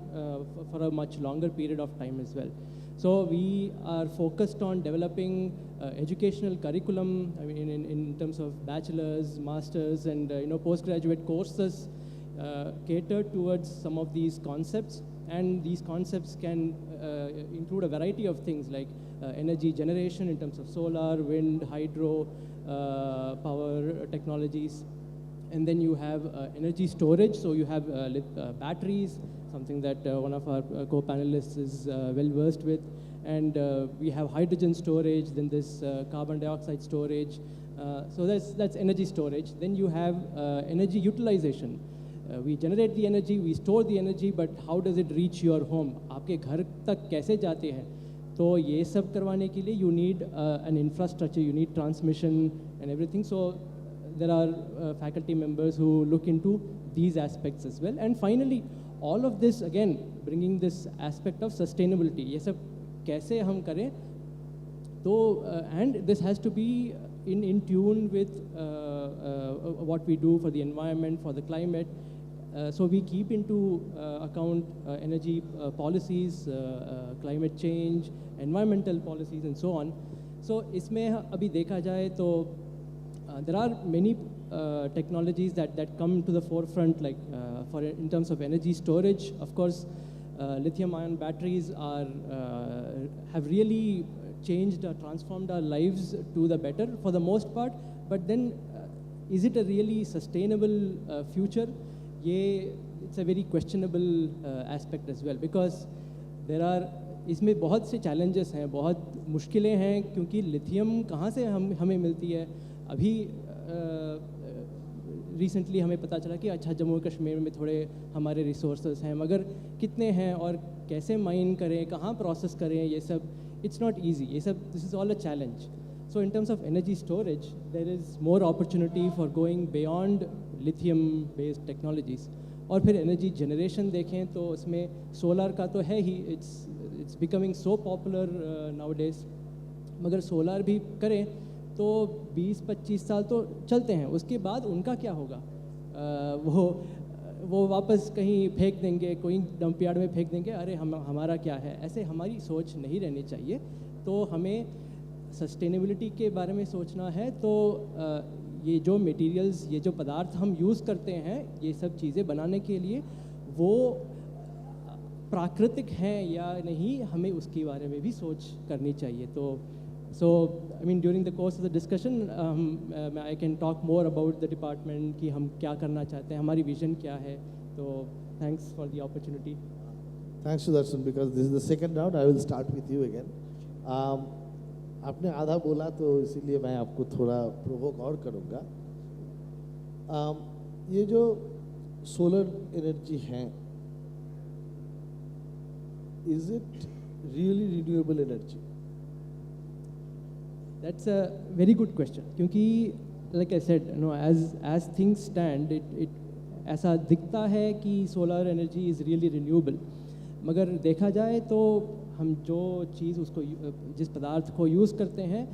for a much longer period of time as well. So we are focused on developing educational curriculum, I mean, in terms of bachelor's, master's, and postgraduate courses catered towards some of these concepts. And these concepts can include a variety of things like energy generation in terms of solar, wind, hydro, power technologies. And then you have energy storage, so you have batteries, something that one of our co-panelists is well versed with. And we have hydrogen storage, then this carbon dioxide storage. So that's energy storage. Then you have energy utilization. We generate the energy, we store the energy, but how does it reach your home? आपके घर तक कैसे जाते हैं? तो ये सब करवाने के लिए you need an infrastructure, you need transmission and everything. So there are faculty members who look into these aspects as well. And finally, all of this, again, bringing this aspect of sustainability. ये सब कैसे हम करें? तो and this has to be in tune with what we do for the environment, for the climate. So we keep into account energy policies, climate change, environmental policies, and so on. So इसमें अभी देखा जाए तो there are many technologies that come to the forefront, like in terms of energy storage. Of course, lithium-ion batteries have really changed or transformed our lives to the better for the most part. But then, is it a really sustainable future? It's a very questionable aspect as well, because there are इसमें बहुत से challenges हैं, बहुत मुश्किलें हैं, क्योंकि lithium कहाँ से हमें मिलती है. अभी recently हमें पता चला कि अच्छा जम्मू कश्मीर में थोड़े हमारे resources हैं, मगर कितने हैं और कैसे mine करें, कहाँ process करें, ये सब it's not easy. ये सब this is all a challenge. So in terms of energy storage, there is more opportunity for going beyond lithium-based technologies. और फिर energy generation देखें तो उसमें solar का तो है ही, it's becoming so popular nowadays. मगर solar भी करें तो 20-25 साल तो चलते हैं, उसके बाद उनका क्या होगा? वो वापस कहीं फेंक देंगे, कोई डंप यार्ड में फेंक देंगे, अरे हमारा क्या है? ऐसे हमारी सोच नहीं रहनी चाहिए. तो हमें सस्टेनेबिलिटी के बारे में सोचना है. तो ये जो मटेरियल्स, ये जो पदार्थ हम यूज़ करते हैं, ये सब चीज़ें बनाने के लिए, वो प्राकृतिक हैं या नहीं, हमें उसके बारे में भी सोच करनी चाहिए. तो so I mean during the course of the discussion I can talk more about the department कि हम क्या करना चाहते हैं, हमारी vision क्या है. तो thanks for the opportunity. Thanks Sudarshan, because this is the second round. I will start with you again. आपने आधा बोला तो इसीलिए मैं आपको थोड़ा प्रोवोक और करूँगा. ये जो सोलर एनर्जी है, is it really renewable energy? That's a very good question. क्योंकि like I said, as things stand, it ऐसा दिखता है कि solar energy is really renewable. मगर देखा जाए तो हम जो चीज़ उसको जिस पदार्थ को यूज़ करते हैं,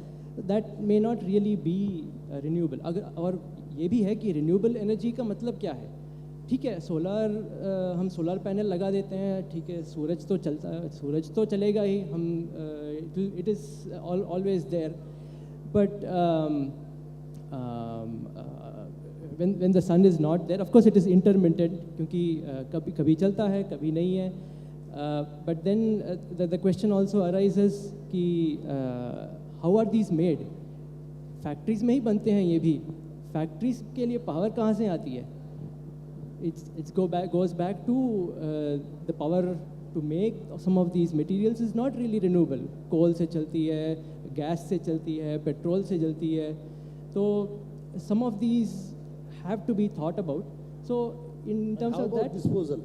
that may not really be renewable. और ये भी है कि renewable energy का मतलब क्या है? ठीक है, हम सोलर पैनल लगा देते हैं, ठीक है, सूरज तो चलेगा ही, it is always there. but when the sun is not there, of course it is intermittent, क्योंकि कभी कभी चलता है, कभी नहीं है. But then the question also arises कि how are these made? Factories में ही बनते हैं ये भी. फैक्ट्रीज के लिए पावर कहाँ से आती है? It's goes back to the power to make some of these materials is not really renewable. कोल से चलती है, गैस से चलती है, पेट्रोल से चलती है. तो some of these have to be thought about. So in terms of that, disposal?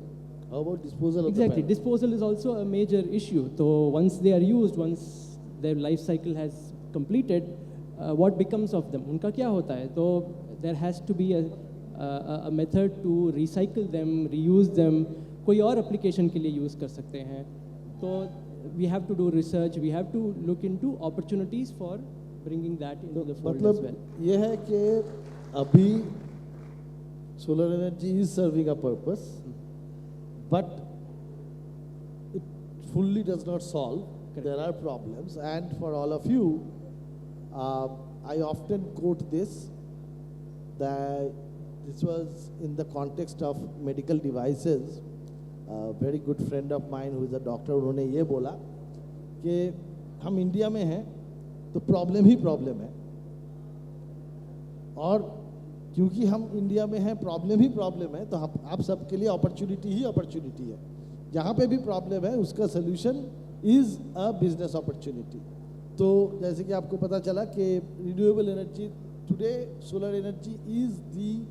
How about disposal? Exactly, disposal is also a major issue. So once they are used, once their life cycle has completed, what becomes of them? उनका क्या होता है? तो there has to be a method to recycle them, reuse them. कोई और application के लिए use कर सकते हैं. तो we have to do research. We have to look into opportunities for bringing that into the fold as well. ये है कि अभी solar energy is serving a purpose, but it fully does not solve. There are problems, and for all of you, I often quote this, that this was in the context of medical devices. A very good friend of mine who is a doctor, उन्होंने ये बोला कि हम India में हैं तो problem ही problem है, और क्योंकि हम इंडिया में हैं, प्रॉब्लम ही प्रॉब्लम है, तो आप सबके लिए अपॉर्चुनिटी ही अपॉर्चुनिटी है. जहाँ पे भी प्रॉब्लम है उसका solution is a business opportunity. तो जैसे कि आपको पता चला कि renewable energy today, solar energy is the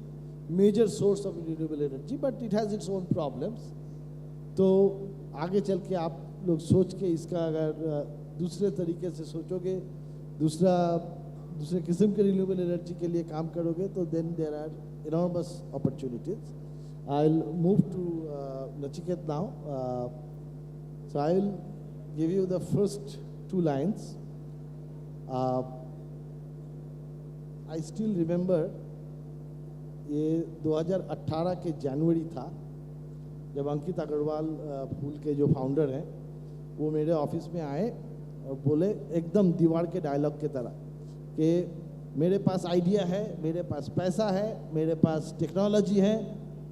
major source of renewable energy, but it has its own problems. तो आगे चल के आप लोग सोच के इसका अगर दूसरे तरीके से सोचोगे, दूसरे किस्म के रिन्यूएबल एनर्जी के लिए काम करोगे, तो then there are enormous opportunities. I'll move to Nachiket now. So I'll give you the first two lines. I still remember ये 2018 के जनवरी था जब अंकित अग्रवाल फूल के जो फाउंडर हैं वो मेरे ऑफिस में आए और बोले एकदम दीवार के डायलॉग के तरह कि मेरे पास आइडिया है, मेरे पास पैसा है, मेरे पास टेक्नोलॉजी है,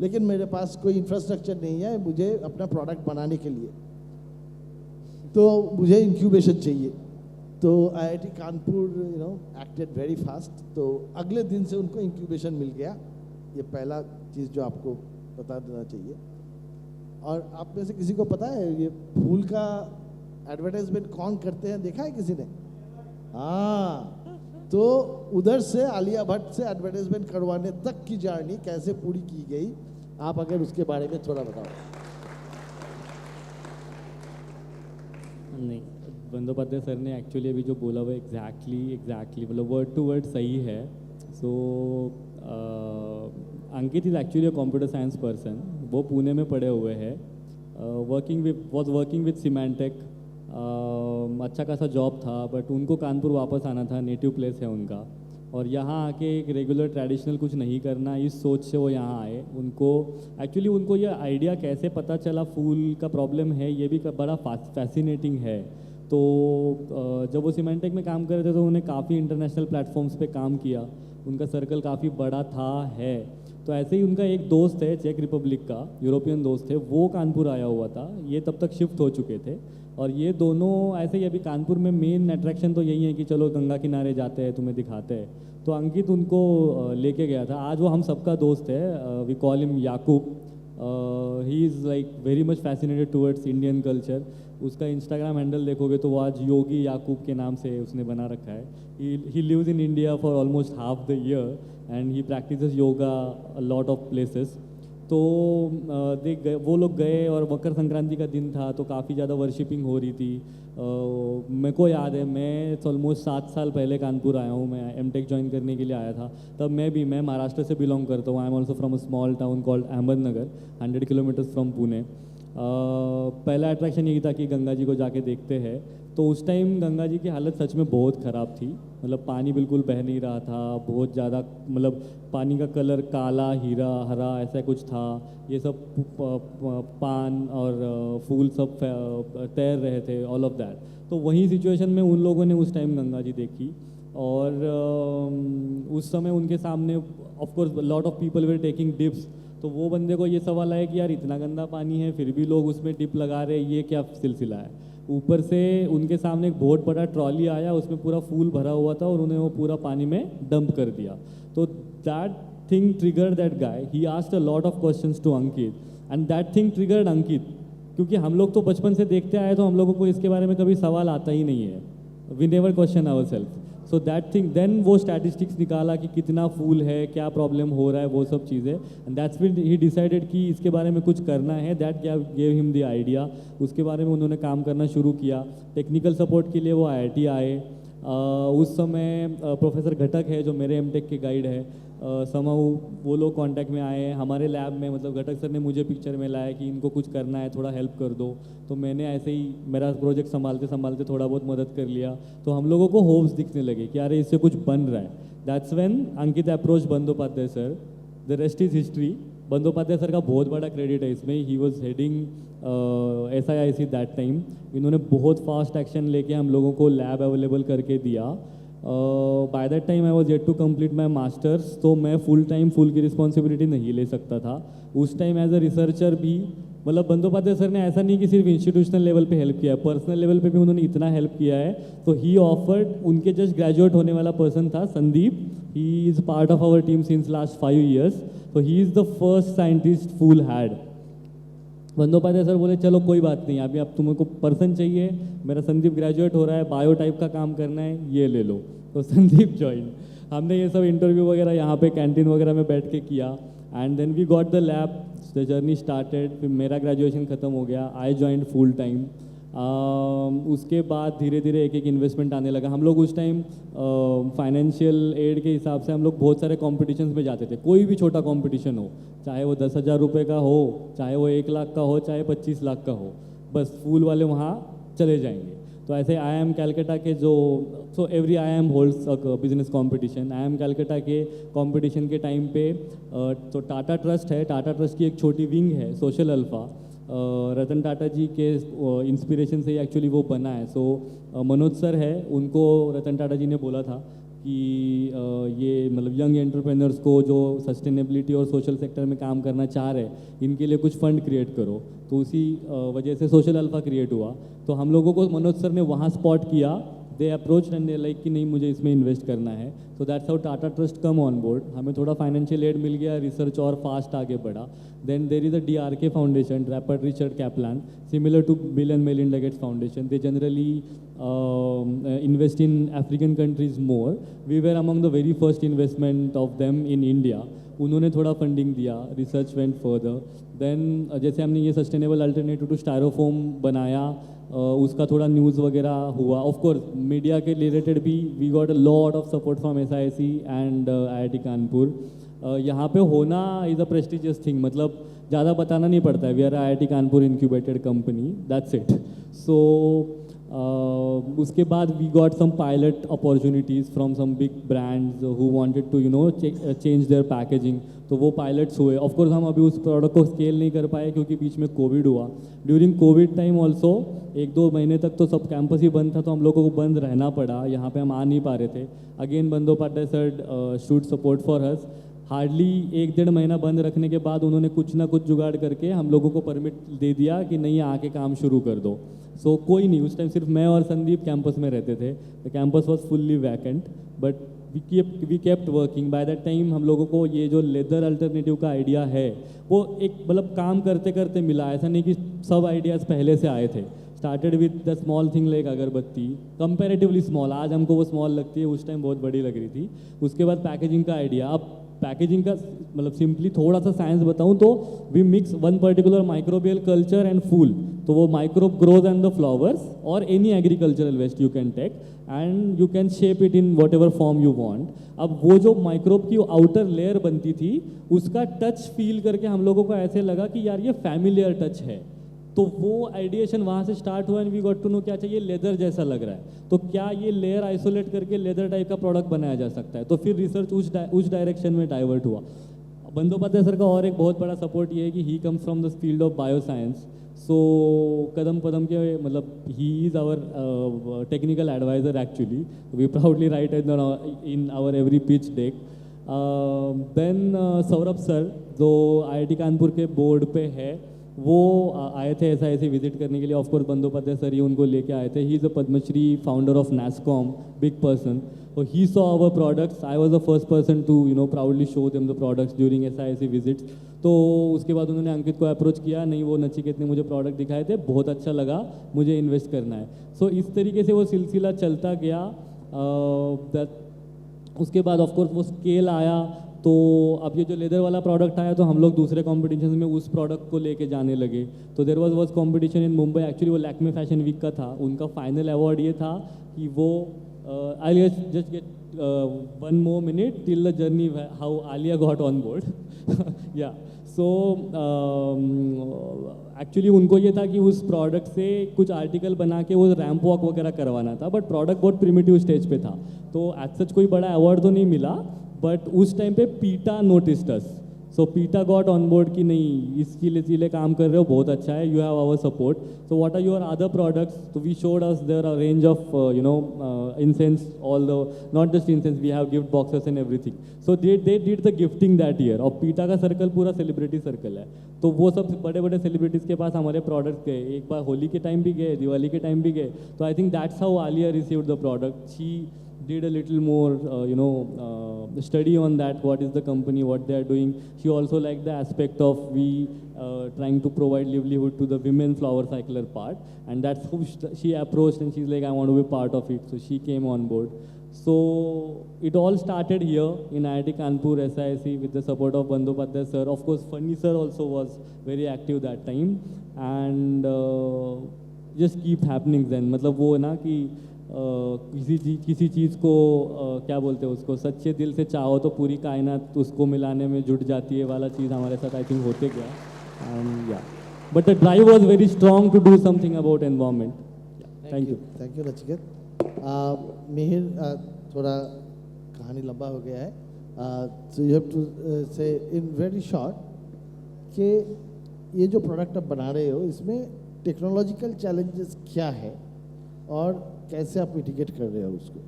लेकिन मेरे पास कोई इंफ्रास्ट्रक्चर नहीं है मुझे अपना प्रोडक्ट बनाने के लिए, तो मुझे इंक्यूबेशन चाहिए. तो IIT Kanpur acted very fast. तो अगले दिन से उनको इंक्यूबेशन मिल गया. ये पहला चीज़ जो आपको बता देना चाहिए. और आप में से किसी को पता है ये फूल का एडवर्टाइजमेंट कौन करते हैं, देखा है किसी ने? हाँ, तो उधर से आलिया भट्ट से एडवर्टाइजमेंट करवाने तक की जर्नी कैसे पूरी की गई, आप अगर उसके बारे में थोड़ा बताओ. नहीं, बंदोपाध्याय सर ने एक्चुअली अभी जो बोला वो एग्जैक्टली मतलब वर्ड टू वर्ड सही है. So Ankit is actually a computer science person. वो पुणे में पढ़े हुए हैं, वॉज वर्किंग विद सीमेंटेक. अच्छा खासा जॉब था, बट उनको कानपुर वापस आना था, नेटिव प्लेस है उनका, और यहाँ आके एक रेगुलर ट्रेडिशनल कुछ नहीं करना, इस सोच से वो यहाँ आए. उनको ये आइडिया कैसे पता चला फूल का प्रॉब्लम है, ये भी बड़ा फैसिनेटिंग है. तो जब वो सीमेंटेक में काम कर रहे थे तो उन्हें काफ़ी इंटरनेशनल प्लेटफॉर्म्स पे काम किया. उनका सर्कल काफ़ी बड़ा था है. तो ऐसे ही उनका एक दोस्त है चेक रिपब्लिक का, यूरोपियन दोस्त है, वो कानपुर आया हुआ था. ये तब तक शिफ्ट हो चुके थे, और ये दोनों ऐसे ही अभी कानपुर में मेन अट्रैक्शन तो यही है कि चलो गंगा किनारे जाते हैं, तुम्हें दिखाते हैं. तो अंकित उनको लेके गया था. आज वो हम सबका दोस्त है. We call him Yakub. He is like very much fascinated towards Indian culture. उसका इंस्टाग्राम हैंडल देखोगे तो वो आज योगी याकूब के नाम से उसने बना रखा है. He lives in India for almost half the year and he practices yoga a lot of places. तो वो लोग गए और मकर संक्रांति का दिन था, तो काफ़ी ज़्यादा वर्शिपिंग हो रही थी. मेरे को याद है, मैं ऑलमोस्ट 7 साल पहले कानपुर आया हूँ. मैं एमटेक ज्वाइन करने के लिए आया था. तब मैं महाराष्ट्र से बिलोंग करता हूँ. I am also from a small town called Ahmednagar, 100 kilometres from Pune. पहला अट्रैक्शन यही था कि गंगा जी को जाके देखते हैं. तो उस टाइम गंगा जी की हालत सच में बहुत ख़राब थी. मतलब पानी बिल्कुल बह नहीं रहा था, बहुत ज़्यादा, मतलब पानी का कलर काला, हीरा, हरा ऐसा कुछ था. ये सब पान और फूल सब तैर रहे थे, ऑल ऑफ दैट. तो वही सिचुएशन में उन लोगों ने उस टाइम गंगा जी देखी. और उस समय उनके सामने of course lot of people were taking dips, तो वो बंदे को ये सवाल आया कि यार इतना गंदा पानी है फिर भी लोग उसमें डिप लगा रहे हैं, ये क्या सिलसिला है। ऊपर से उनके सामने एक बहुत बड़ा ट्रॉली आया, उसमें पूरा फूल भरा हुआ था और उन्होंने वो पूरा पानी में डंप कर दिया। तो that thing triggered that guy, he asked a lot of questions to Ankit and that thing triggered Ankit, क्योंकि हम लोग तो बचपन से देखते आए तो हम लोगों को इसके बारे में कभी सवाल आता ही नहीं है, we never question our self. So that thing then वो स्टैटिस्टिक्स निकाला कि कितना फूल है, क्या प्रॉब्लम हो रहा है, वो सब चीज़ें, and that's when he decided कि इसके बारे में कुछ करना है। That gave him the idea, उसके बारे में उन्होंने काम करना शुरू किया। टेक्निकल सपोर्ट के लिए वो IIT आए। उस समय प्रोफेसर घटक है जो मेरे एमटेक के गाइड है, समाऊ वो लोग कांटेक्ट में आए हमारे लैब में, मतलब घटक सर ने मुझे पिक्चर में लाया कि इनको कुछ करना है, थोड़ा हेल्प कर दो। तो मैंने ऐसे ही मेरा प्रोजेक्ट संभालते संभालते थोड़ा बहुत मदद कर लिया, तो हम लोगों को होप्स दिखने लगे कि अरे इससे कुछ बन रहा है। That's when Ankit approach Bandopadhyay sir, the rest is history. Bandopadhyay sir का बहुत बड़ा क्रेडिट है इसमें, he was heading SIIC that time. इन्होंने बहुत फास्ट एक्शन लेके हम लोगों को लैब अवेलेबल करके दिया। By that time I was yet to complete my masters, तो मैं फुल की रिस्पॉन्सिबिलिटी नहीं ले सकता था उस टाइम एज अ रिसर्चर भी। मतलब बंदोपाध्याय सर ने ऐसा नहीं कि सिर्फ इंस्टीट्यूशनल लेवल पे हेल्प किया है, पर्सनल लेवल पे भी उन्होंने इतना हेल्प किया है। तो ही ऑफर्ड, उनके जस्ट ग्रेजुएट होने वाला पर्सन था Sandeep, he is part of our team since last 5 years, तो he is the first scientist full had. Bandopadhyay sir बोले चलो कोई बात नहीं, अभी अब तुमको पर्सन चाहिए, मेरा संदीप ग्रेजुएट हो रहा है, बायो टाइप का काम करना है, ये ले लो। तो संदीप ज्वाइन, हमने ये सब इंटरव्यू वगैरह यहाँ पे कैंटीन वगैरह में बैठ के किया, and then we got the lab, the journey started. फिर मेरा ग्रेजुएशन ख़त्म हो गया, आई ज्वाइंड फुल टाइम। उसके बाद धीरे धीरे एक एक इन्वेस्टमेंट आने लगा। हम लोग उस टाइम फाइनेंशियल एड के हिसाब से हम लोग बहुत सारे कॉम्पिटिशन्स में जाते थे, कोई भी छोटा कॉम्पिटिशन हो, चाहे वो 10,000 रुपये का हो, चाहे वो 1 लाख का हो, चाहे 25 लाख का हो, बस फूल वाले वहाँ चले जाएंगे। तो ऐसे IIM कैलकाटा के जो, so every IIM holds a business competition. IIM Calcutta के कॉम्पिटिशन के टाइम पे तो टाटा ट्रस्ट है, टाटा ट्रस्ट की एक छोटी विंग है सोशल अल्फ़ा, रतन टाटा जी के इंस्पिरेशन से एक्चुअली वो बना है। सो मनोज सर है, उनको रतन टाटा जी ने बोला था कि ये मतलब यंग एंटरप्रेन्योर्स को जो सस्टेनेबिलिटी और सोशल सेक्टर में काम करना चाह रहे हैं, इनके लिए कुछ फंड क्रिएट करो। तो उसी वजह से सोशल अल्फ़ा क्रिएट हुआ। तो हम लोगों को मनोज सर ने वहाँ स्पॉट किया, they approach and they like कि नहीं मुझे इसमें इन्वेस्ट करना है। So that's how Tata trust come on board. हमें थोड़ा फाइनेंशियल एड मिल गया, रिसर्च और फास्ट आगे बढ़ा। Then there is a DRK foundation, रैपर्ड Richard Kaplan, similar to Bill and Melinda Gates foundation. They generally invest in African countries more. We were among the very first investment of them in India. उन्होंने थोड़ा funding दिया, research went further. Then जैसे हमने ये sustainable alternative to styrofoam बनाया, उसका थोड़ा news वगैरह हुआ। ऑफ कोर्स मीडिया के रिलेटेड भी we got a lot of support from SIIC and IIT Kanpur. यहाँ पे होना इज़ अ प्रेस्टिजियस थिंग, मतलब ज़्यादा बताना नहीं पड़ता है, we are IIT Kanpur incubated company, that's it. So उसके बाद we got some pilot opportunities from some big brands who wanted to change their packaging. तो वो पायलट्स हुए। ऑफ कोर्स हम अभी उस प्रोडक्ट को स्केल नहीं कर पाए क्योंकि बीच में कोविड हुआ। ड्यूरिंग कोविड टाइम ऑल्सो 1-2 महीने तक तो सब कैंपस ही बंद था, तो हम लोगों को बंद रहना पड़ा, यहाँ पे हम आ नहीं पा रहे थे। Again Bandopadhyay sir should support for us. Hardly 1-1.5 महीना बंद रखने के बाद उन्होंने कुछ ना कुछ जुगाड़ करके हम लोगों को परमिट दे दिया कि नहीं आके काम शुरू कर दो। सो कोई नहीं, उस टाइम सिर्फ मैं और संदीप कैंपस में रहते थे। The campus was fully vacant, but we kept working. By that time हम लोगों को ये जो लेदर अल्टरनेटिव का आइडिया है वो एक मतलब काम करते करते मिला। ऐसा नहीं कि सब आइडियाज़ पहले से आए थे। Started with the small thing like अगरबत्ती, कंपेरेटिवली स्मॉल, आज हमको वो स्मॉल लगती है, उस टाइम बहुत बड़ी लग रही थी। उसके बाद पैकेजिंग का आइडिया। अब पैकेजिंग का मतलब सिंपली थोड़ा सा साइंस बताऊं तो we mix one particular microbial culture and फूल। तो वो microbe grows and the flowers और any agricultural waste you can take and you can shape it in whatever form you want. अब वो जो माइक्रोब की आउटर लेयर बनती थी उसका टच फील करके हम लोगों को ऐसे लगा कि यार ये फैमिलियर टच है। तो वो आइडिएशन वहाँ से स्टार्ट हुआ and we got to know क्या चाहिए, लेदर जैसा लग रहा है, तो क्या ये लेयर आइसोलेट करके लेदर टाइप का प्रोडक्ट बनाया जा सकता है। तो फिर रिसर्च उस डायरेक्शन में डाइवर्ट हुआ। बंदोपाध्याय सर का और एक बहुत बड़ा सपोर्ट ये है कि he comes from the field of bioscience, so Kadam Kadam के मतलब he is our technical adviser actually, we proudly write in our every pitch deck. Then Saurabh sir जो IIT कानपुर के बोर्ड पे है, वो आए थे ऐसे विजिट करने के लिए। ऑफ कोर्स बंदोपाध्याय सर ही उनको लेके आए थे। He is a Padmashri founder of NASSCOM, big person. So he saw our products. I was the first person to proudly show them the products during SISC visits. तो उसके बाद उन्होंने अंकित को अप्रोच किया, नहीं वो नचिकेत ने मुझे प्रोडक्ट दिखाए थे, बहुत अच्छा लगा, मुझे इन्वेस्ट करना है। सो इस तरीके से वो सिलसिला चलता गया। उसके बाद ऑफ कोर्स वो स्केल आया, तो अब ये जो लेदर वाला प्रोडक्ट आया तो हम लोग दूसरे कॉम्पिटिशन में उस प्रोडक्ट को लेके जाने लगे। तो there was competition in Mumbai, actually वो लैक्मे फैशन वीक का था। उनका फाइनल अवार्ड ये था कि वो I'll just get 1 more minute till the journey how Alia got on board. Yeah, so actually उनको ये था कि उस प्रोडक्ट से कुछ आर्टिकल बना के वो रैम्प वॉक वगैरह करवाना था, बट प्रोडक्ट बहुत प्रिमिटिव स्टेज पे था, तो एज सच कोई बड़ा अवार्ड तो नहीं मिला। बट उस टाइम पे पीटा नोटिस्ड अस, सो पीटा गॉट ऑन बोर्ड कि नहीं इसके लिए काम कर रहे हो, बहुत अच्छा है, you have our support, so what are your other products. तो we showed us there are range of incense, all the not just incense, we have gift boxes and everything. So they did the gifting that year. और पीटा का circle पूरा celebrity circle है, तो वो सब बड़े बड़े सेलिब्रिटीज़ के पास हमारे प्रोडक्ट्स गए। एक बार होली के टाइम भी गए, दिवाली के टाइम भी गए। तो I think that's how Alia received the product. She did a little more study on that, what is the company, what they are doing. She also liked the aspect of we trying to provide livelihood to the women flower cycler part, and that's who she approached, and she's like, I want to be part of it, so she came on board. So it all started here in IIT Kanpur SISC with the support of Bandyopadhyay sir. Of course Funny sir also was very active that time, and just keep happening then. मतलब वो ना कि किसी चीज़ को क्या बोलते हैं उसको, सच्चे दिल से चाहो तो पूरी कायनात उसको मिलाने में जुट जाती है वाला चीज़ हमारे साथ आई थिंक होते गया। एंड या but the drive was very strong to do something about environment. Thank you Nachiket. Mihir, थोड़ा कहानी लंबा हो गया है, सो यू हैव टू से इन वेरी शॉर्ट कि ये जो प्रोडक्ट आप बना रहे हो इसमें टेक्नोलॉजिकल चैलेंजेस क्या है और कैसे आप मिटिगेट कर रहे हो उसको?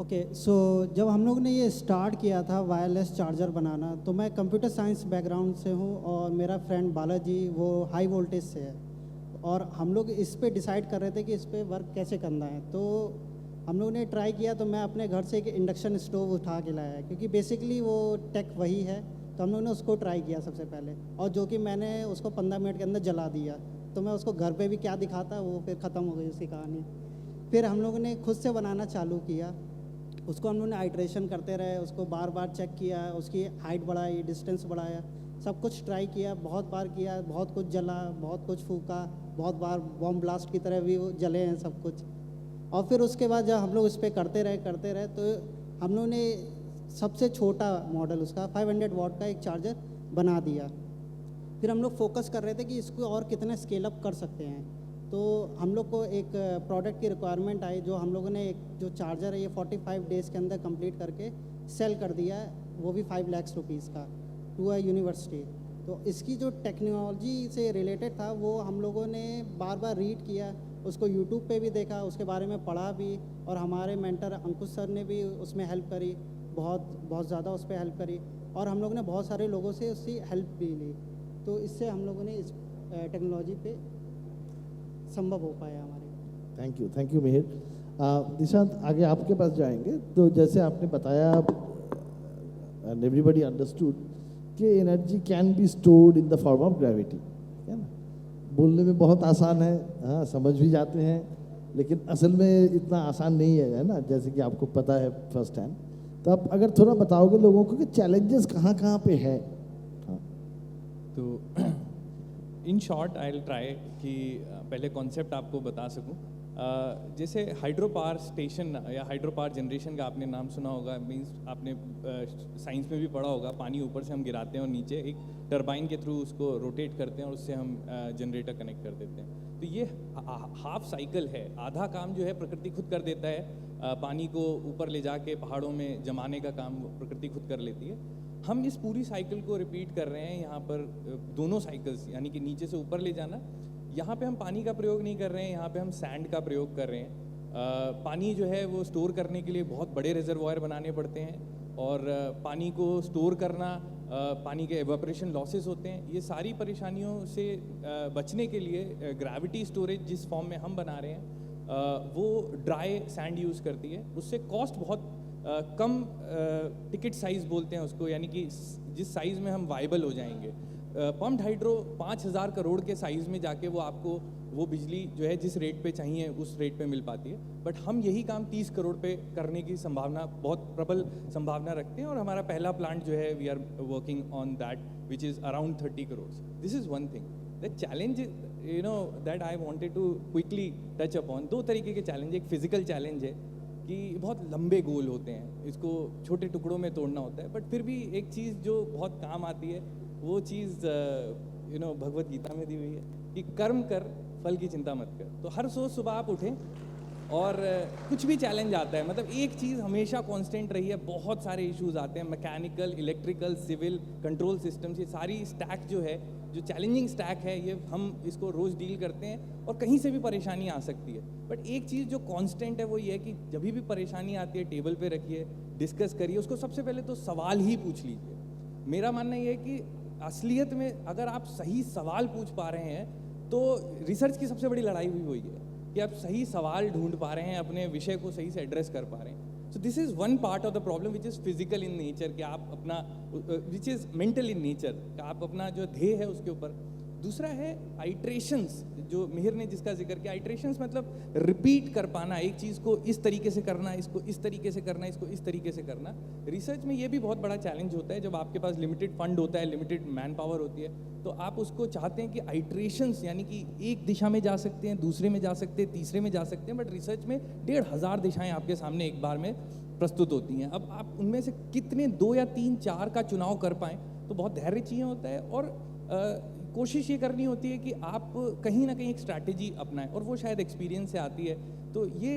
ओके, सो जब हम लोग ने ये स्टार्ट किया था वायरलेस चार्जर बनाना, तो मैं कंप्यूटर साइंस बैकग्राउंड से हूँ और मेरा फ्रेंड बालाजी वो हाई वोल्टेज से है, और हम लोग इस पे डिसाइड कर रहे थे कि इस पे वर्क कैसे करना है। तो हम लोग ने ट्राई किया, तो मैं अपने घर से एक इंडक्शन स्टोव उठा के लाया, क्योंकि बेसिकली वो टेक वही है। तो हम लोग ने उसको ट्राई किया सबसे पहले, और जो कि मैंने उसको 15 मिनट के अंदर जला दिया। तो मैं उसको घर पे भी क्या दिखाता, वो फिर ख़त्म हो गई उसकी कहानी। फिर हम लोगों ने खुद से बनाना चालू किया, उसको हम लोगों ने आइट्रेशन करते रहे, उसको बार बार चेक किया, उसकी हाइट बढ़ाई, डिस्टेंस बढ़ाया, सब कुछ ट्राई किया, बहुत बार किया, बहुत कुछ जला, बहुत कुछ फूका, बहुत बार बॉम्ब ब्लास्ट की तरह भी वो जले हैं सब कुछ। और फिर उसके बाद जब हम लोग उस पर करते रहे तो हम लोगों ने सबसे छोटा मॉडल उसका 500 वाट का एक चार्जर बना दिया। फिर हम लोग फोकस कर रहे थे कि इसको और कितना स्केल अप कर सकते हैं। तो हम लोग को एक प्रोडक्ट की रिक्वायरमेंट आई, जो हम लोगों ने एक जो चार्जर है ये 45 डेज़ के अंदर कंप्लीट करके सेल कर दिया, वो भी 5 लाख रुपीज़ का, टू अ यूनिवर्सिटी। तो इसकी जो टेक्नोलॉजी से रिलेटेड था वो हम लोगों ने बार बार रीड किया, उसको यूट्यूब पे भी देखा, उसके बारे में पढ़ा भी, और हमारे मेंटर अंकुश सर ने भी उसमें हेल्प करी, बहुत ज़्यादा उस पर हेल्प करी, और हम लोगों ने बहुत सारे लोगों से उसकी हेल्प भी ली। तो इससे हम लोगों ने इस टेक्नोलॉजी पे संभव हो पाया हमारे। Thank you Mihir. निशांत, आगे आपके पास जाएंगे। तो जैसे आपने बताया, एंड एवरीबडी अंडरस्टूड कि energy can be stored in the form of gravity, है ना? बोलने में बहुत आसान है, हाँ समझ भी जाते हैं, लेकिन असल में इतना आसान नहीं है ना, जैसे कि आपको पता है फर्स्ट हैंड। तो आप अगर थोड़ा बताओगे लोगों को कि चैलेंजेस कहाँ कहाँ पे है। तो in short I will try कि पहले कॉन्सेप्ट आपको बता सकूं। जैसे हाइड्रो पावर स्टेशन या हाइड्रो पावर जनरेशन का आपने नाम सुना होगा, मींस आपने साइंस में भी पढ़ा होगा, पानी ऊपर से हम गिराते हैं और नीचे एक टरबाइन के थ्रू उसको रोटेट करते हैं और उससे हम जनरेटर कनेक्ट कर देते हैं। तो ये हाफ साइकिल है, आधा काम जो है प्रकृति खुद कर देता है, पानी को ऊपर ले जाके पहाड़ों में जमाने का काम प्रकृति खुद कर लेती है, हम इस पूरी साइकिल को रिपीट कर रहे हैं यहाँ पर, दोनों साइकिल्स, यानी कि नीचे से ऊपर ले जाना। यहाँ पे हम पानी का प्रयोग नहीं कर रहे हैं, यहाँ पे हम सैंड का प्रयोग कर रहे हैं। पानी जो है वो स्टोर करने के लिए बहुत बड़े रिजर्वायर बनाने पड़ते हैं, और पानी को स्टोर करना, पानी के एवापोरेशन लॉसेस होते हैं। ये सारी परेशानियों से बचने के लिए ग्रेविटी स्टोरेज जिस फॉर्म में हम बना रहे हैं वो ड्राई सैंड यूज़ करती है। उससे कॉस्ट बहुत कम, टिकट साइज़ बोलते हैं उसको, यानी कि जिस साइज़ में हम वाइबल हो जाएंगे। पम्प्ड हाइड्रो 5000 करोड़ के साइज़ में जाके वो आपको वो बिजली जो है जिस रेट पे चाहिए उस रेट पे मिल पाती है। बट हम यही काम 30 करोड़ पे करने की संभावना, बहुत प्रबल संभावना रखते हैं, और हमारा पहला प्लांट जो है we are working on that which is around 30 crore. This is one thing. The challenge you know that I wanted to quickly touch upon. दो तरीके के चैलेंज, एक फिजिकल चैलेंज है कि बहुत लंबे गोल होते हैं, इसको छोटे टुकड़ों में तोड़ना होता है, बट फिर भी एक चीज़ जो बहुत काम आती है वो चीज़ यू नो भगवत गीता में दी हुई है कि कर्म कर, फल की चिंता मत कर। तो हर रोज़ सुबह आप उठें और कुछ भी चैलेंज आता है, मतलब एक चीज़ हमेशा कांस्टेंट रही है, बहुत सारे इश्यूज आते हैं, mechanical, electrical, civil, control systems, ये सारी स्टैक जो है, जो चैलेंजिंग स्टैक है, ये हम इसको रोज़ डील करते हैं और कहीं से भी परेशानी आ सकती है। बट एक चीज़ जो कांस्टेंट है वो ये है कि जब भी परेशानी आती है टेबल पे रखिए, डिस्कस करिए, उसको सबसे पहले तो सवाल ही पूछ लीजिए। मेरा मानना ये है कि असलियत में अगर आप सही सवाल पूछ पा रहे हैं तो रिसर्च की सबसे बड़ी लड़ाई हुई वही है कि आप सही सवाल ढूंढ पा रहे हैं, अपने विषय को सही से एड्रेस कर पा रहे हैं। So this is one part of the problem which is physical in nature, कि आप अपना, which is mental in nature, आप अपना जो ध्येय है उसके ऊपर। दूसरा है आइट्रेशंस, जो मिहिर ने जिसका जिक्र किया। आइट्रेशंस मतलब रिपीट कर पाना, एक चीज़ को इस तरीके से करना, इसको इस तरीके से करना, इसको इस तरीके से करना। रिसर्च में ये भी बहुत बड़ा चैलेंज होता है, जब आपके पास लिमिटेड फंड होता है, लिमिटेड मैन पावर होती है, तो आप उसको चाहते हैं कि आइट्रेशंस, यानी कि एक दिशा में जा सकते हैं, दूसरे में जा सकते हैं, तीसरे में जा सकते हैं, बट रिसर्च में 1500 दिशाएं आपके सामने एक बार में प्रस्तुत होती हैं। अब आप उनमें से कितने 2 या 3, 4 का चुनाव कर पाएँ, तो बहुत धैर्य चाहिए होता है, और कोशिश ये करनी होती है कि आप कहीं ना कहीं एक स्ट्रैटेजी अपनाएं, और वो शायद एक्सपीरियंस से आती है। तो ये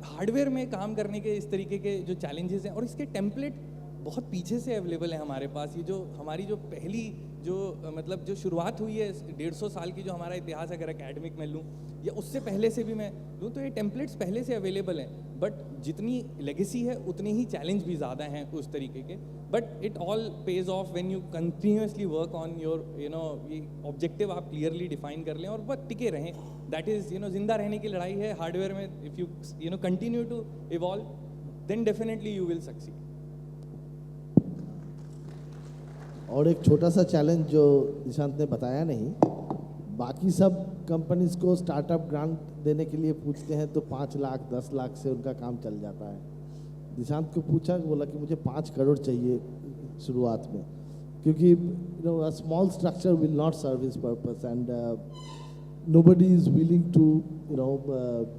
हार्डवेयर में काम करने के इस तरीके के जो चैलेंजेस हैं, और इसके टेम्पलेट बहुत पीछे से अवेलेबल है हमारे पास। ये जो हमारी जो पहली जो मतलब जो शुरुआत हुई है 150 साल की, जो हमारा इतिहास अगर एकेडमिक में लूँ या उससे पहले से भी मैं लूँ, तो ये टेम्पलेट्स पहले से अवेलेबल हैं। बट जितनी लेगेसी है उतने ही चैलेंज भी ज़्यादा हैं उस तरीके के। But it all page of when you continuously work on your you know ये ऑब्जेक्टिव आप क्लियरली डिफाइन कर लें और बस टिके रहें। दैट इज़ जिंदा रहने की लड़ाई है हार्डवेयर में। If you continue to evolve then definitely you will succeed. और एक छोटा सा चैलेंज जो निशांत ने बताया नहीं, बाकी सब कंपनीज को स्टार्टअप ग्रांट देने के लिए पूछते हैं तो 5 लाख 10 लाख से उनका काम चल जाता है। निशांत को पूछा, बोला कि मुझे 5 करोड़ चाहिए शुरुआत में, क्योंकि a small structure will not serve his purpose and nobody is willing to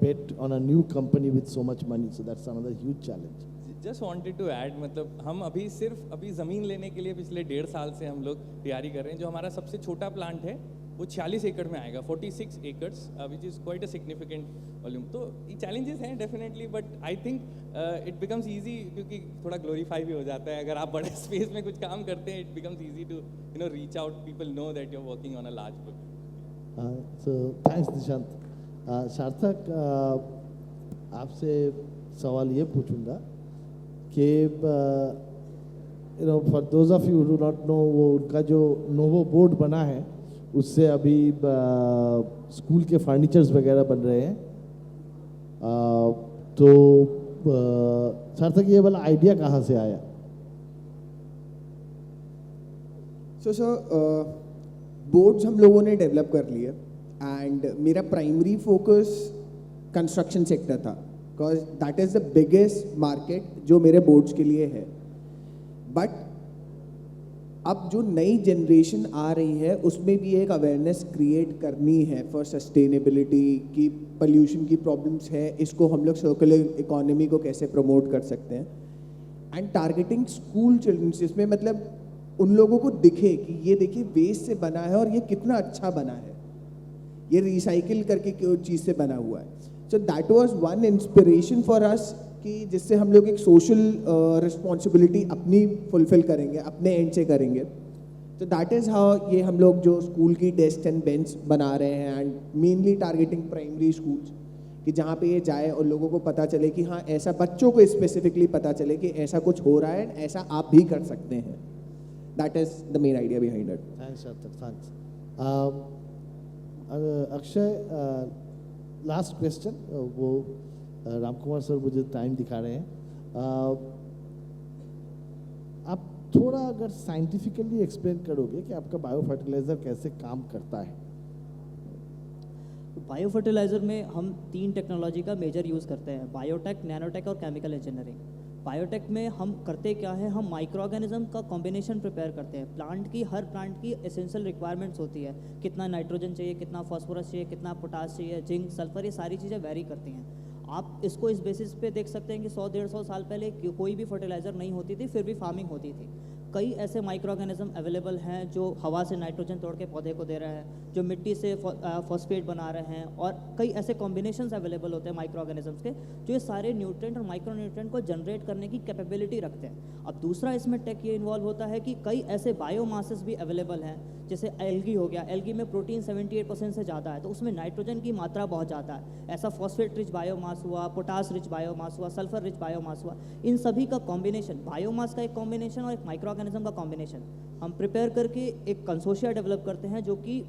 bet on a new company with so much money, so that's another huge challenge. Just wanted to add, मतलब हम अभी ज़मीन लेने के लिए पिछले 1.5 साल से हम लोग तैयारी कर रहे हैं। जो हमारा सबसे छोटा प्लांट है वो 46 एकड़ में आएगा, 46 एकड़, which is quite a significant volume. तो ये चैलेंजेस हैं definitely, but I think it becomes easy, क्योंकि थोड़ा ग्लोरीफाई भी हो जाता है अगर आप बड़े स्पेस में कुछ काम करते हैं। It becomes easy to reach out, people know that you are working on a large project. So thanks Nishant. Sarthak, आपसे सवाल ये पूछूंगा कि for those of you do not know, वो उनका जो नोवो बोर्ड बना है उससे अभी स्कूल के फर्नीचर्स वगैरह बन रहे हैं। तो सार्थक, ये वाला आइडिया कहाँ से आया? सर बोर्ड्स हम लोगों ने डेवलप कर लिए एंड मेरा प्राइमरी फोकस कंस्ट्रक्शन सेक्टर था, because that is the biggest market जो मेरे बोर्ड्स के लिए है। बट अब जो नई जनरेशन आ रही है उसमें भी एक अवेयरनेस क्रिएट करनी है फॉर सस्टेनेबिलिटी की, पोल्यूशन की प्रॉब्लम्स है, इसको हम लोग सर्कुलर इकोनॉमी को कैसे प्रमोट कर सकते हैं, एंड टारगेटिंग स्कूल चिल्ड्रन, जिसमें मतलब उन लोगों को दिखे कि ये देखिए वेस्ट से बना है और ये कितना अच्छा बना है, ये रिसाइकिल करके चीज़ से बना हुआ है। सो that was one inspiration for us कि जिससे हम लोग एक सोशल रिस्पॉन्सिबिलिटी अपनी फुलफिल करेंगे, अपने एंड से करेंगे। तो दैट इज़ हाउ ये हम लोग जो स्कूल की डेस्क एंड बेंच बना रहे हैं, and mainly targeting primary schools, कि जहाँ पे ये जाए और लोगों को पता चले कि हाँ ऐसा, बच्चों को स्पेसिफिकली पता चले कि ऐसा कुछ हो रहा है, ऐसा आप भी कर सकते हैं। That is the main idea behind it. Thanks सार्थक, थैंक्स। अक्षय, लास्ट क्वेश्चन, वो रामकुमार सर मुझे टाइम दिखा रहे हैं। आप थोड़ा अगर साइंटिफिकली एक्सप्लेन करोगे कि आपका बायो फर्टिलाइजर कैसे काम करता है? बायो फर्टिलाइज़र में हम 3 टेक्नोलॉजी का मेजर यूज़ करते हैं, बायोटेक, नैनोटेक और केमिकल इंजीनियरिंग। बायोटेक में हम करते क्या है, हम माइक्रो ऑर्गेनिज्म का कॉम्बिनेशन प्रिपेयर करते हैं। हर प्लांट की एसेंशियल रिक्वायरमेंट्स होती है, कितना नाइट्रोजन चाहिए, कितना फॉस्फोरस चाहिए, कितना पोटास चाहिए, जिंक, सल्फर, ये सारी चीज़ें वेरी करती हैं। आप इसको इस बेसिस पे देख सकते हैं कि 100-150 साल पहले कोई भी फर्टिलाइज़र नहीं होती थी, फिर भी फार्मिंग होती थी। कई ऐसे माइक्रो ऑर्गेनिज्म अवेलेबल हैं जो हवा से नाइट्रोजन तोड़ के पौधे को दे रहे हैं, जो मिट्टी से फॉस्फेट बना रहे हैं, और कई ऐसे कॉम्बिनेशंस अवेलेबल होते हैं माइक्रो ऑर्गेनिजम्स के, जो ये सारे न्यूट्रिएंट और माइक्रो न्यूट्रिएंट को जनरेट करने की कैपेबिलिटी रखते हैं। अब दूसरा इसमें टेक ये इन्वॉल्व होता है कि कई ऐसे बायोमासेस भी अवेलेबल हैं, जैसे एल्गी हो गया। एल्गी में प्रोटीन 78% से ज़्यादा है, तो उसमें नाइट्रोजन की मात्रा बहुत ज़्यादा है। ऐसा फॉस्फेट रिच बायोमास हुआ, पोटास रिच बायोमास हुआ, सल्फर रिच बायोमास हुआ। इन सभी का कॉम्बिनेशन, बायोमास का एक कॉम्बिनेशन और एक माइक्रो ऑर्गेनिज्म का कॉम्बिनेशन हम प्रिपेयर करके एक कंसोर्शिया डेवलप करते हैं, जो कि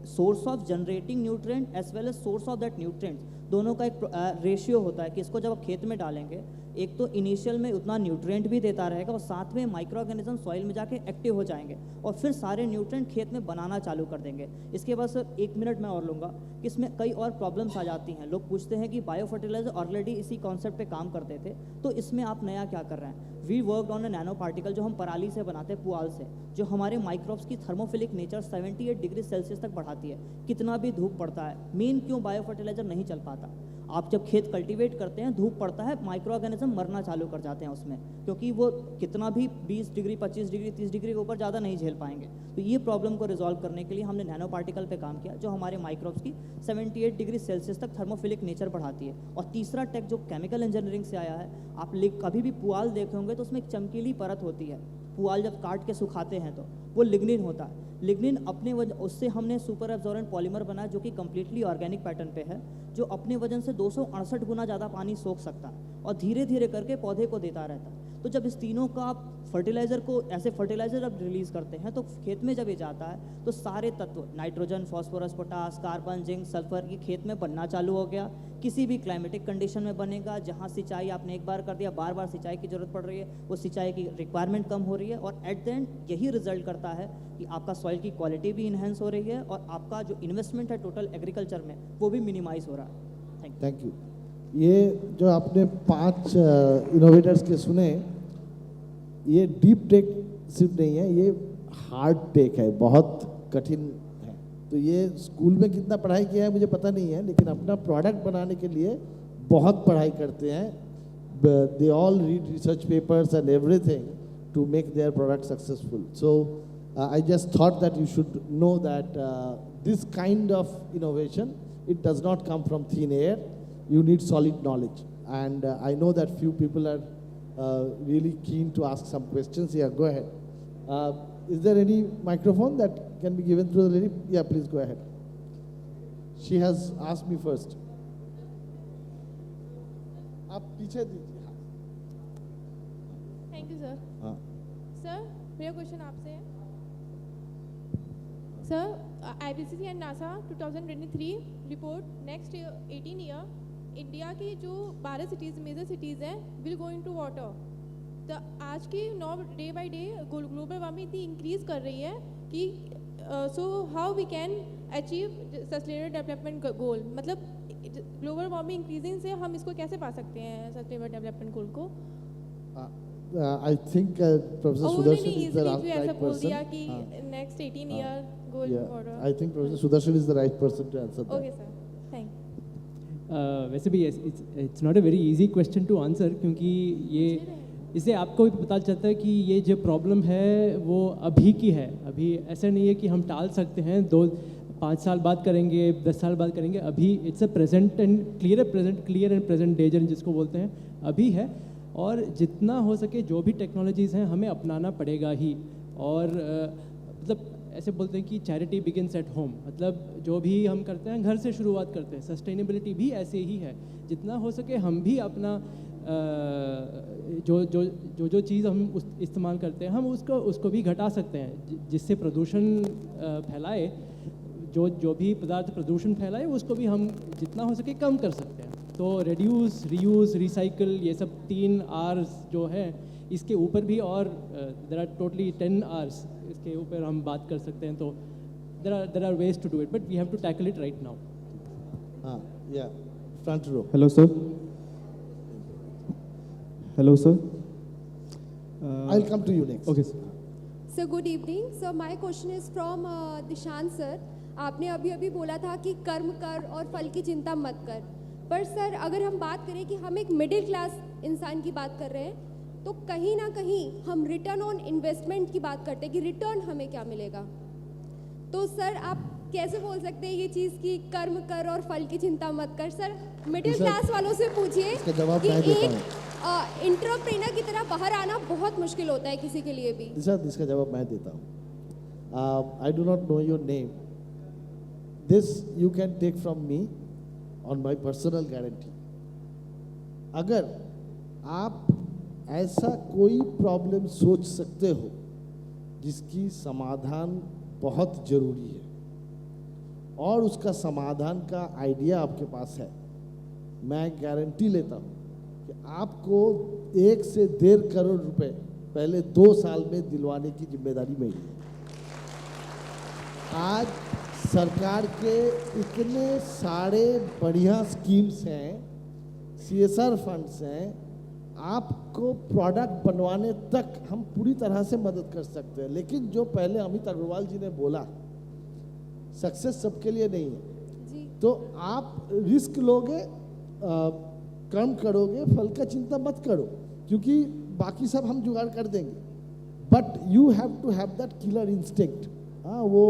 source of generating nutrient as well as source of that nutrients दोनों का एक रेशियो होता है कि इसको जब आप खेत में डालेंगे, एक तो इनिशियल में उतना न्यूट्रिएंट भी देता रहेगा और साथ में माइक्रो ऑर्गेनिज्म सॉइल में जाके एक्टिव हो जाएंगे और फिर सारे न्यूट्रिएंट खेत में बनाना चालू कर देंगे। इसके बाद सर 1 मिनट मैं और लूँगा कि इसमें कई और प्रॉब्लम्स आ जाती हैं। लोग पूछते हैं कि बायो फर्टिलाइजर ऑलरेडी इसी कॉन्सेप्ट पे काम करते थे, तो इसमें आप नया क्या कर रहे हैं? We worked on a nano particle जो हम पराली से बनाते हैं, पुआल से, जो हमारे माइक्रोब्स की थर्मोफिलिक नेचर 78 डिग्री सेल्सियस तक बढ़ाती है। कितना भी धूप पड़ता है, मेन क्यों बायो फर्टिलाइजर नहीं चल पाता, आप जब खेत कल्टीवेट करते हैं, धूप पड़ता है, माइक्रो ऑर्गेनिज्म मरना चालू कर जाते हैं उसमें, क्योंकि वो कितना भी 20 डिग्री, 25 डिग्री, 30 डिग्री के ऊपर ज़्यादा नहीं झेल पाएंगे। तो ये प्रॉब्लम को रिजॉल्व करने के लिए हमने नैनो पार्टिकल पे काम किया, जो हमारे माइक्रोब्स की 78 डिग्री सेल्सियस तक थर्मोफिलिक नेचर बढ़ाती है। और तीसरा टेक जो केमिकल इंजीनियरिंग से आया है, आप कभी भी पुआल देखे होंगे तो उसमें एक चमकीली परत होती है। पुआल जब काट के सुखाते हैं तो वो लिग्निन होता है। लिग्निन अपने वजन, उससे हमने सुपर एब्जॉर्बेंट पॉलीमर बनाया जो कि कम्प्लीटली ऑर्गेनिक पैटर्न पे है, जो अपने वजन से 268 गुना ज़्यादा पानी सोख सकता है और धीरे धीरे करके पौधे को देता रहता है। तो जब इस तीनों का आप फर्टिलाइज़र को, ऐसे फर्टिलाइज़र जब रिलीज़ करते हैं तो खेत में जब ये जाता है तो सारे तत्व, nitrogen, phosphorus, potash, carbon, zinc, sulphur, ये खेत में बनना चालू हो गया। किसी भी क्लाइमेटिक कंडीशन में बनेगा, जहाँ सिंचाई आपने एक बार कर दिया, बार बार सिंचाई की ज़रूरत पड़ रही है, वो सिंचाई की रिक्वायरमेंट कम हो रही है, और एट द एंड यही रिजल्ट करता है कि आपका सॉइल की क्वालिटी भी इन्हेंस हो रही है और आपका जो इन्वेस्टमेंट है टोटल एग्रीकल्चर में, वो भी मिनिमाइज हो रहा है। Thank you. ये जो आपने 5 इनोवेटर्स के सुने, ये डीप टेक सिर्फ नहीं है, ये हार्ड टेक है, बहुत कठिन है। तो ये स्कूल में कितना पढ़ाई किया है मुझे पता नहीं है, लेकिन अपना प्रोडक्ट बनाने के लिए बहुत पढ़ाई करते हैं। They all read research papers and everything to make their product successful. So I just thought that you should know that this kind of innovation, it does not come from thin air. You need solid knowledge. And I know that few people are really keen to ask some questions. Yeah, go ahead. Is there any microphone that can be given to the lady? Yeah, please go ahead. She has asked me first. आप पीछे दीजिए। Thank you, sir. हाँ। Sir, मेरा question आपसे है। Sir, IPCC and NASA 2023 report next year 18 year India की जो 12 cities, major cities हैं, विल गो इनटू वाटर। तो आज की day by day global warming इतनी इंक्रीज कर रही है कि so how we can achieve sustainable development goal, मतलब ग्लोबल वार्मिंग इंक्रीजिंग से हम इसको कैसे पा सकते हैं सस्टेनेबल डेवलपमेंट गोल को? I think Professor Sudarshan is the right person. Next 18 year goal order. I think Professor Sudarshan is the right person to answer that. Okay, sir. Thank you. वैसे भी it's not a very easy question to answer, क्योंकि ये इससे आपको भी पता चलता है कि ये जो प्रॉब्लम है वो अभी की है। अभी ऐसा नहीं है कि हम टाल सकते हैं। 5 साल बाद करेंगे, 10 साल बाद करेंगे, अभी it's a present and clear and present danger जिसको बोलते हैं, अभी है। और जितना हो सके जो भी टेक्नोलॉजीज़ हैं हमें अपनाना पड़ेगा ही। और मतलब ऐसे बोलते हैं कि चैरिटी बिगिंस एट होम, मतलब जो भी हम करते हैं घर से शुरुआत करते हैं। सस्टेनेबिलिटी भी ऐसे ही है, जितना हो सके हम भी अपना जो चीज़ हम इस्तेमाल करते हैं हम उसको भी घटा सकते हैं, जिससे प्रदूषण फैलाए, जो भी पदार्थ प्रदूषण फैलाए उसको भी हम जितना हो सके कम कर सकते हैं। तो रिड्यूस, रीयूज़, रिसाइकल, ये सब 3 R's जो है इसके ऊपर भी, और देयर आर टोटली 10 R's इसके ऊपर हम बात कर सकते हैं। तो there are ways to do it, but we have to tackle it right now. हाँ, yeah front row. Hello sir. Hello sir. I'll come to you next. Okay, sir. Sir, good evening. So my question is from Dishan sir. आपने अभी बोला था कि कर्म कर और फल की चिंता मत कर, पर सर अगर हम बात करें कि हम एक मिडिल क्लास इंसान की बात कर रहे हैं, तो कहीं ना कहीं हम रिटर्न ऑन इन्वेस्टमेंट की बात करते हैं कि रिटर्न हमें क्या मिलेगा। तो सर आप कैसे बोल सकते हैं ये चीज़ कि कर्म कर और फल की चिंता मत कर? सर मिडिल क्लास वालों से पूछिए कि एक एंटरप्रेन्योर की तरह बाहर आना बहुत मुश्किल होता है किसी के लिए भी। इसका जवाब मैं देता हूँ। I do not know your name, this you can take from me on my personal guarantee. अगर आप ऐसा कोई प्रॉब्लम सोच सकते हो जिसकी समाधान बहुत जरूरी है और उसका समाधान का आइडिया आपके पास है, मैं गारंटी लेता हूँ कि आपको 1 से 1.5 करोड़ रुपए पहले 2 साल में दिलवाने की जिम्मेदारी मेरी है। आज सरकार के इतने सारे बढ़िया स्कीम्स हैं, CSR फंड्स हैं, आपको प्रोडक्ट बनवाने तक हम पूरी तरह से मदद कर सकते हैं। लेकिन जो पहले अमित अग्रवाल जी ने बोला, सक्सेस सबके लिए नहीं है। तो आप रिस्क लोगे, कम करोगे, फल का चिंता मत करो, क्योंकि बाकी सब हम जुगाड़ कर देंगे। But you have to have that killer instinct. हाँ, वो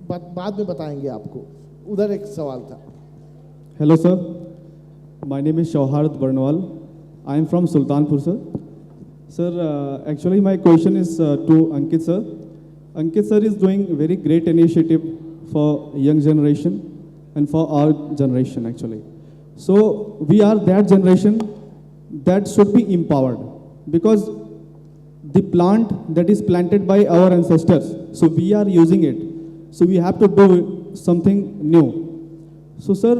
बाद में बताएंगे आपको। उधर एक सवाल था। Hello sir, my name is Shauhard Barnwal, I am from Sultanpur sir. Sir actually my question is to Ankit sir. Ankit sir is doing very great initiative for young generation and for our generation actually. So we are that generation that should be empowered, because the plant that is planted by our ancestors, so we are using it. So we have to do something new. So sir,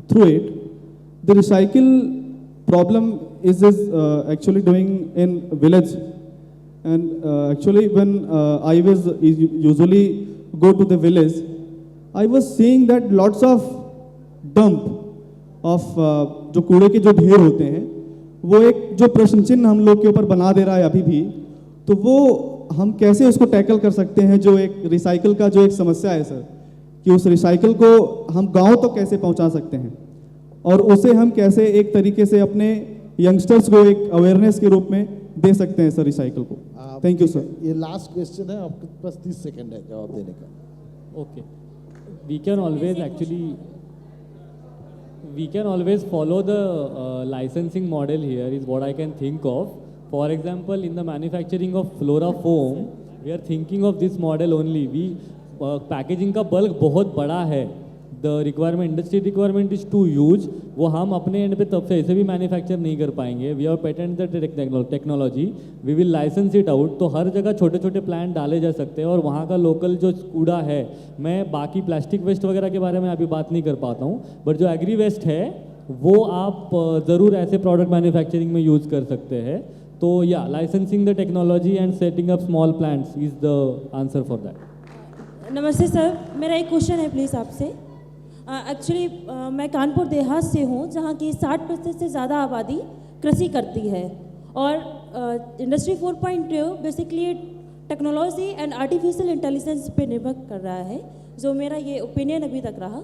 through it, the recycle problem is actually doing in village. And actually when I was usually go to the village, I was seeing that lots of dump of जो कूड़े के जो ढेर होते हैं, वो एक जो प्रश्न चिन्ह हम लोग के ऊपर बना दे रहा है अभी भी। तो वो हम कैसे उसको टैकल कर सकते हैं, जो एक रिसाइकल का जो एक समस्या है सर, कि उस रिसाइकल को हम गांव तक कैसे पहुंचा सकते हैं और उसे हम कैसे एक तरीके से अपने यंगस्टर्स को एक अवेयरनेस के रूप में दे सकते हैं सर रिसाइकल को। Thank you sir. ये लास्ट क्वेश्चन है, आपके पास 30 सेकंड है जवाब देने का। Okay, we can always follow the licensing model here is what I can think of. For example, in the manufacturing of Flora foam, we are thinking of this model only. Packaging का bulk बहुत बड़ा है, the requirement, industry requirement is too huge, वो हम अपने and पे तब से ऐसे भी मैन्युफैक्चर नहीं कर पाएंगे। We have patent the technology, we will license it out. तो हर जगह छोटे छोटे प्लांट डाले जा सकते हैं और वहाँ का लोकल जो कूड़ा है, मैं बाकी प्लास्टिक वेस्ट वगैरह के बारे में अभी बात नहीं कर पाता हूँ, बट जो एग्री वेस्ट है वो आप ज़रूर ऐसे प्रोडक्ट मैन्युफैक्चरिंग में यूज़ कर सकते हैं। तो या licensing the technology and setting up small plants is the answer for that. नमस्ते सर, मेरा एक क्वेश्चन है प्लीज़ आपसे। एक्चुअली मैं कानपुर देहात से हूँ, जहाँ की 60% से ज़्यादा आबादी कृषि करती है और industry 4.2 basically technology and artificial intelligence पे निर्भर कर रहा है, जो मेरा ये ओपिनियन अभी तक रहा।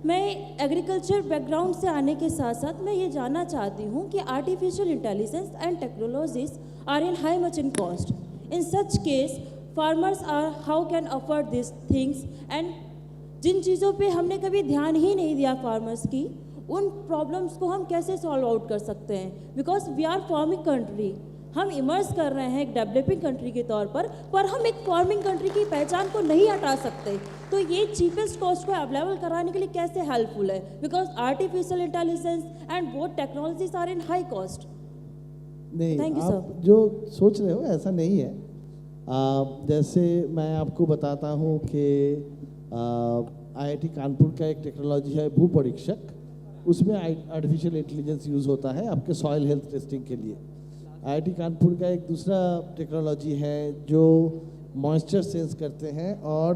मैं एग्रीकल्चर बैकग्राउंड से आने के साथ साथ मैं ये जानना चाहती हूँ कि artificial intelligence and technologies are in high much in cost. In such case, farmers are how can afford these things, and जिन चीज़ों पे हमने कभी ध्यान ही नहीं दिया फार्मर्स की, उन प्रॉब्लम्स को हम कैसे सॉल्व आउट कर सकते हैं? Because we are farming country, हम इमर्स कर रहे हैं एक डेवलपिंग कंट्री के तौर पर हम एक फार्मिंग कंट्री की पहचान को नहीं हटा सकते। तो ये चीपेस्ट कॉस्ट को अवेलेबल कराने के लिए कैसे हेल्पफुल है? Because artificial intelligence and both technologies are in high cost. नहीं, Thank you, आप जो सोच रहे हो ऐसा नहीं है। जैसे मैं आपको बताता हूँ कि IIT कानपुर का एक टेक्नोलॉजी है भू परीक्षक, उसमें आर्टिफिशियल इंटेलिजेंस यूज़ होता है आपके सॉइल हेल्थ टेस्टिंग के लिए। IIT कानपुर का एक दूसरा टेक्नोलॉजी है जो मॉइस्चर सेंस करते हैं और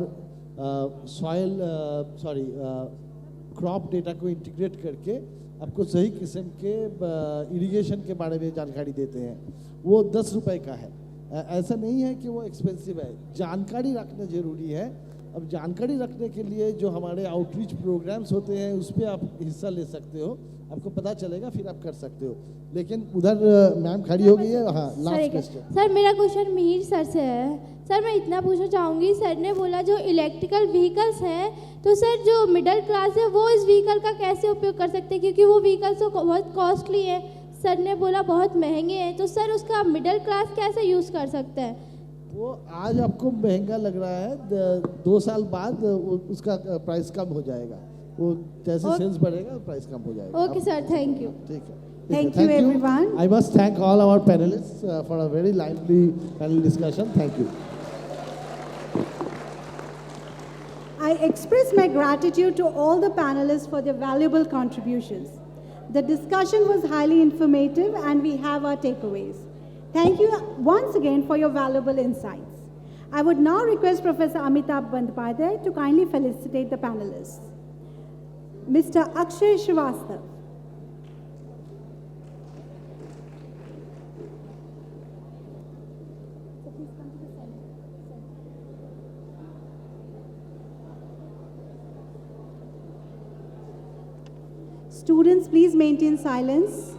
क्रॉप डेटा को इंटीग्रेट करके आपको सही किस्म के इरिगेशन के बारे में जानकारी देते हैं। वो 10 रुपए का है। ऐसा नहीं है कि वो एक्सपेंसिव है, जानकारी रखना ज़रूरी है। अब जानकारी रखने के लिए जो हमारे आउटरीच प्रोग्राम्स होते हैं उस पर आप हिस्सा ले सकते हो, आपको पता चलेगा, फिर आप कर सकते हो। लेकिन उधर मैम खड़ी हो गई है। हाँ, लास्ट क्वेश्चन। सर मेरा क्वेश्चन मिहिर सर से है। सर मैं इतना पूछना चाहूँगी, सर ने बोला जो इलेक्ट्रिकल व्हीकल्स हैं, तो सर जो मिडिल क्लास है वो इस व्हीकल का कैसे उपयोग कर सकते हैं? क्योंकि वो व्हीकल्स तो बहुत कॉस्टली है, सर ने बोला बहुत महंगे हैं, तो सर उसका मिडिल क्लास कैसे यूज़ कर सकते हैं? वो आज आपको महंगा लग रहा है, 2 साल बाद उसका प्राइस कम हो जाएगा। वो जैसे सेल्स बढ़ेगा प्राइस कम हो जाएगा। Okay sir, thank you. ठीक है। Thank you, everyone. I must thank all our panelists for a very lively panel discussion. Thank you. I express my gratitude to all the panelists for their valuable contributions. The discussion was highly informative and we have our takeaways. Thank you once again for your valuable insights. I would now request Professor Amitabh Bandyopadhyay to kindly felicitate the panelists. Mr. Akshay Srivastav. Students, please maintain silence.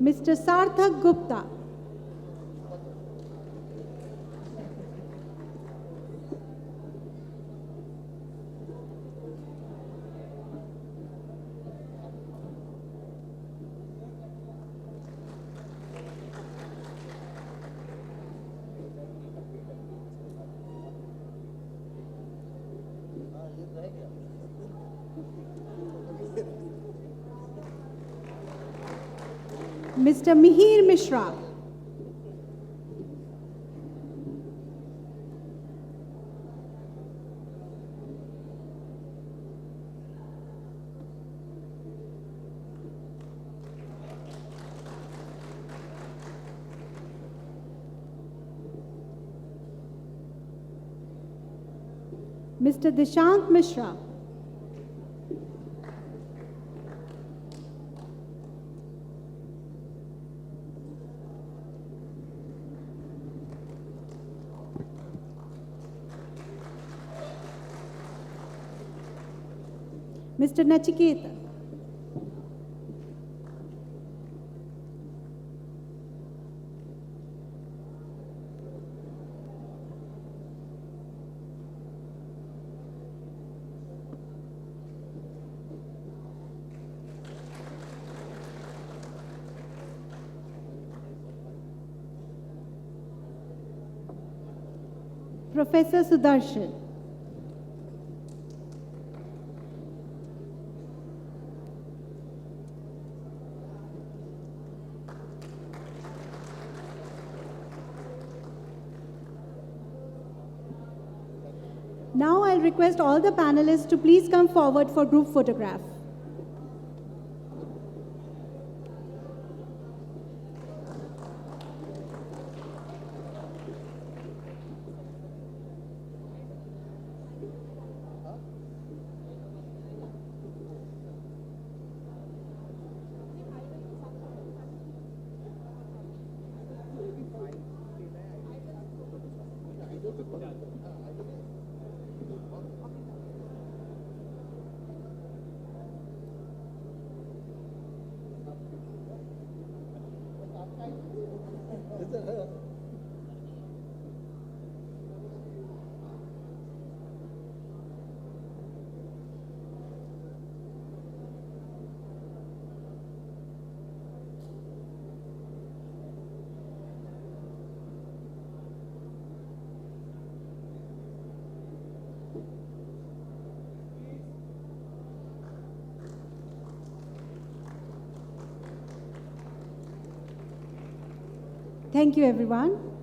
Mr. Sarthak Gupta. Mr. Mihir Mishra. Mr. Dishant Mishra. Mr. Nachiketa. Professor Sudarshan. Now I'll request all the panelists to please come forward for group photograph. Thank you, everyone.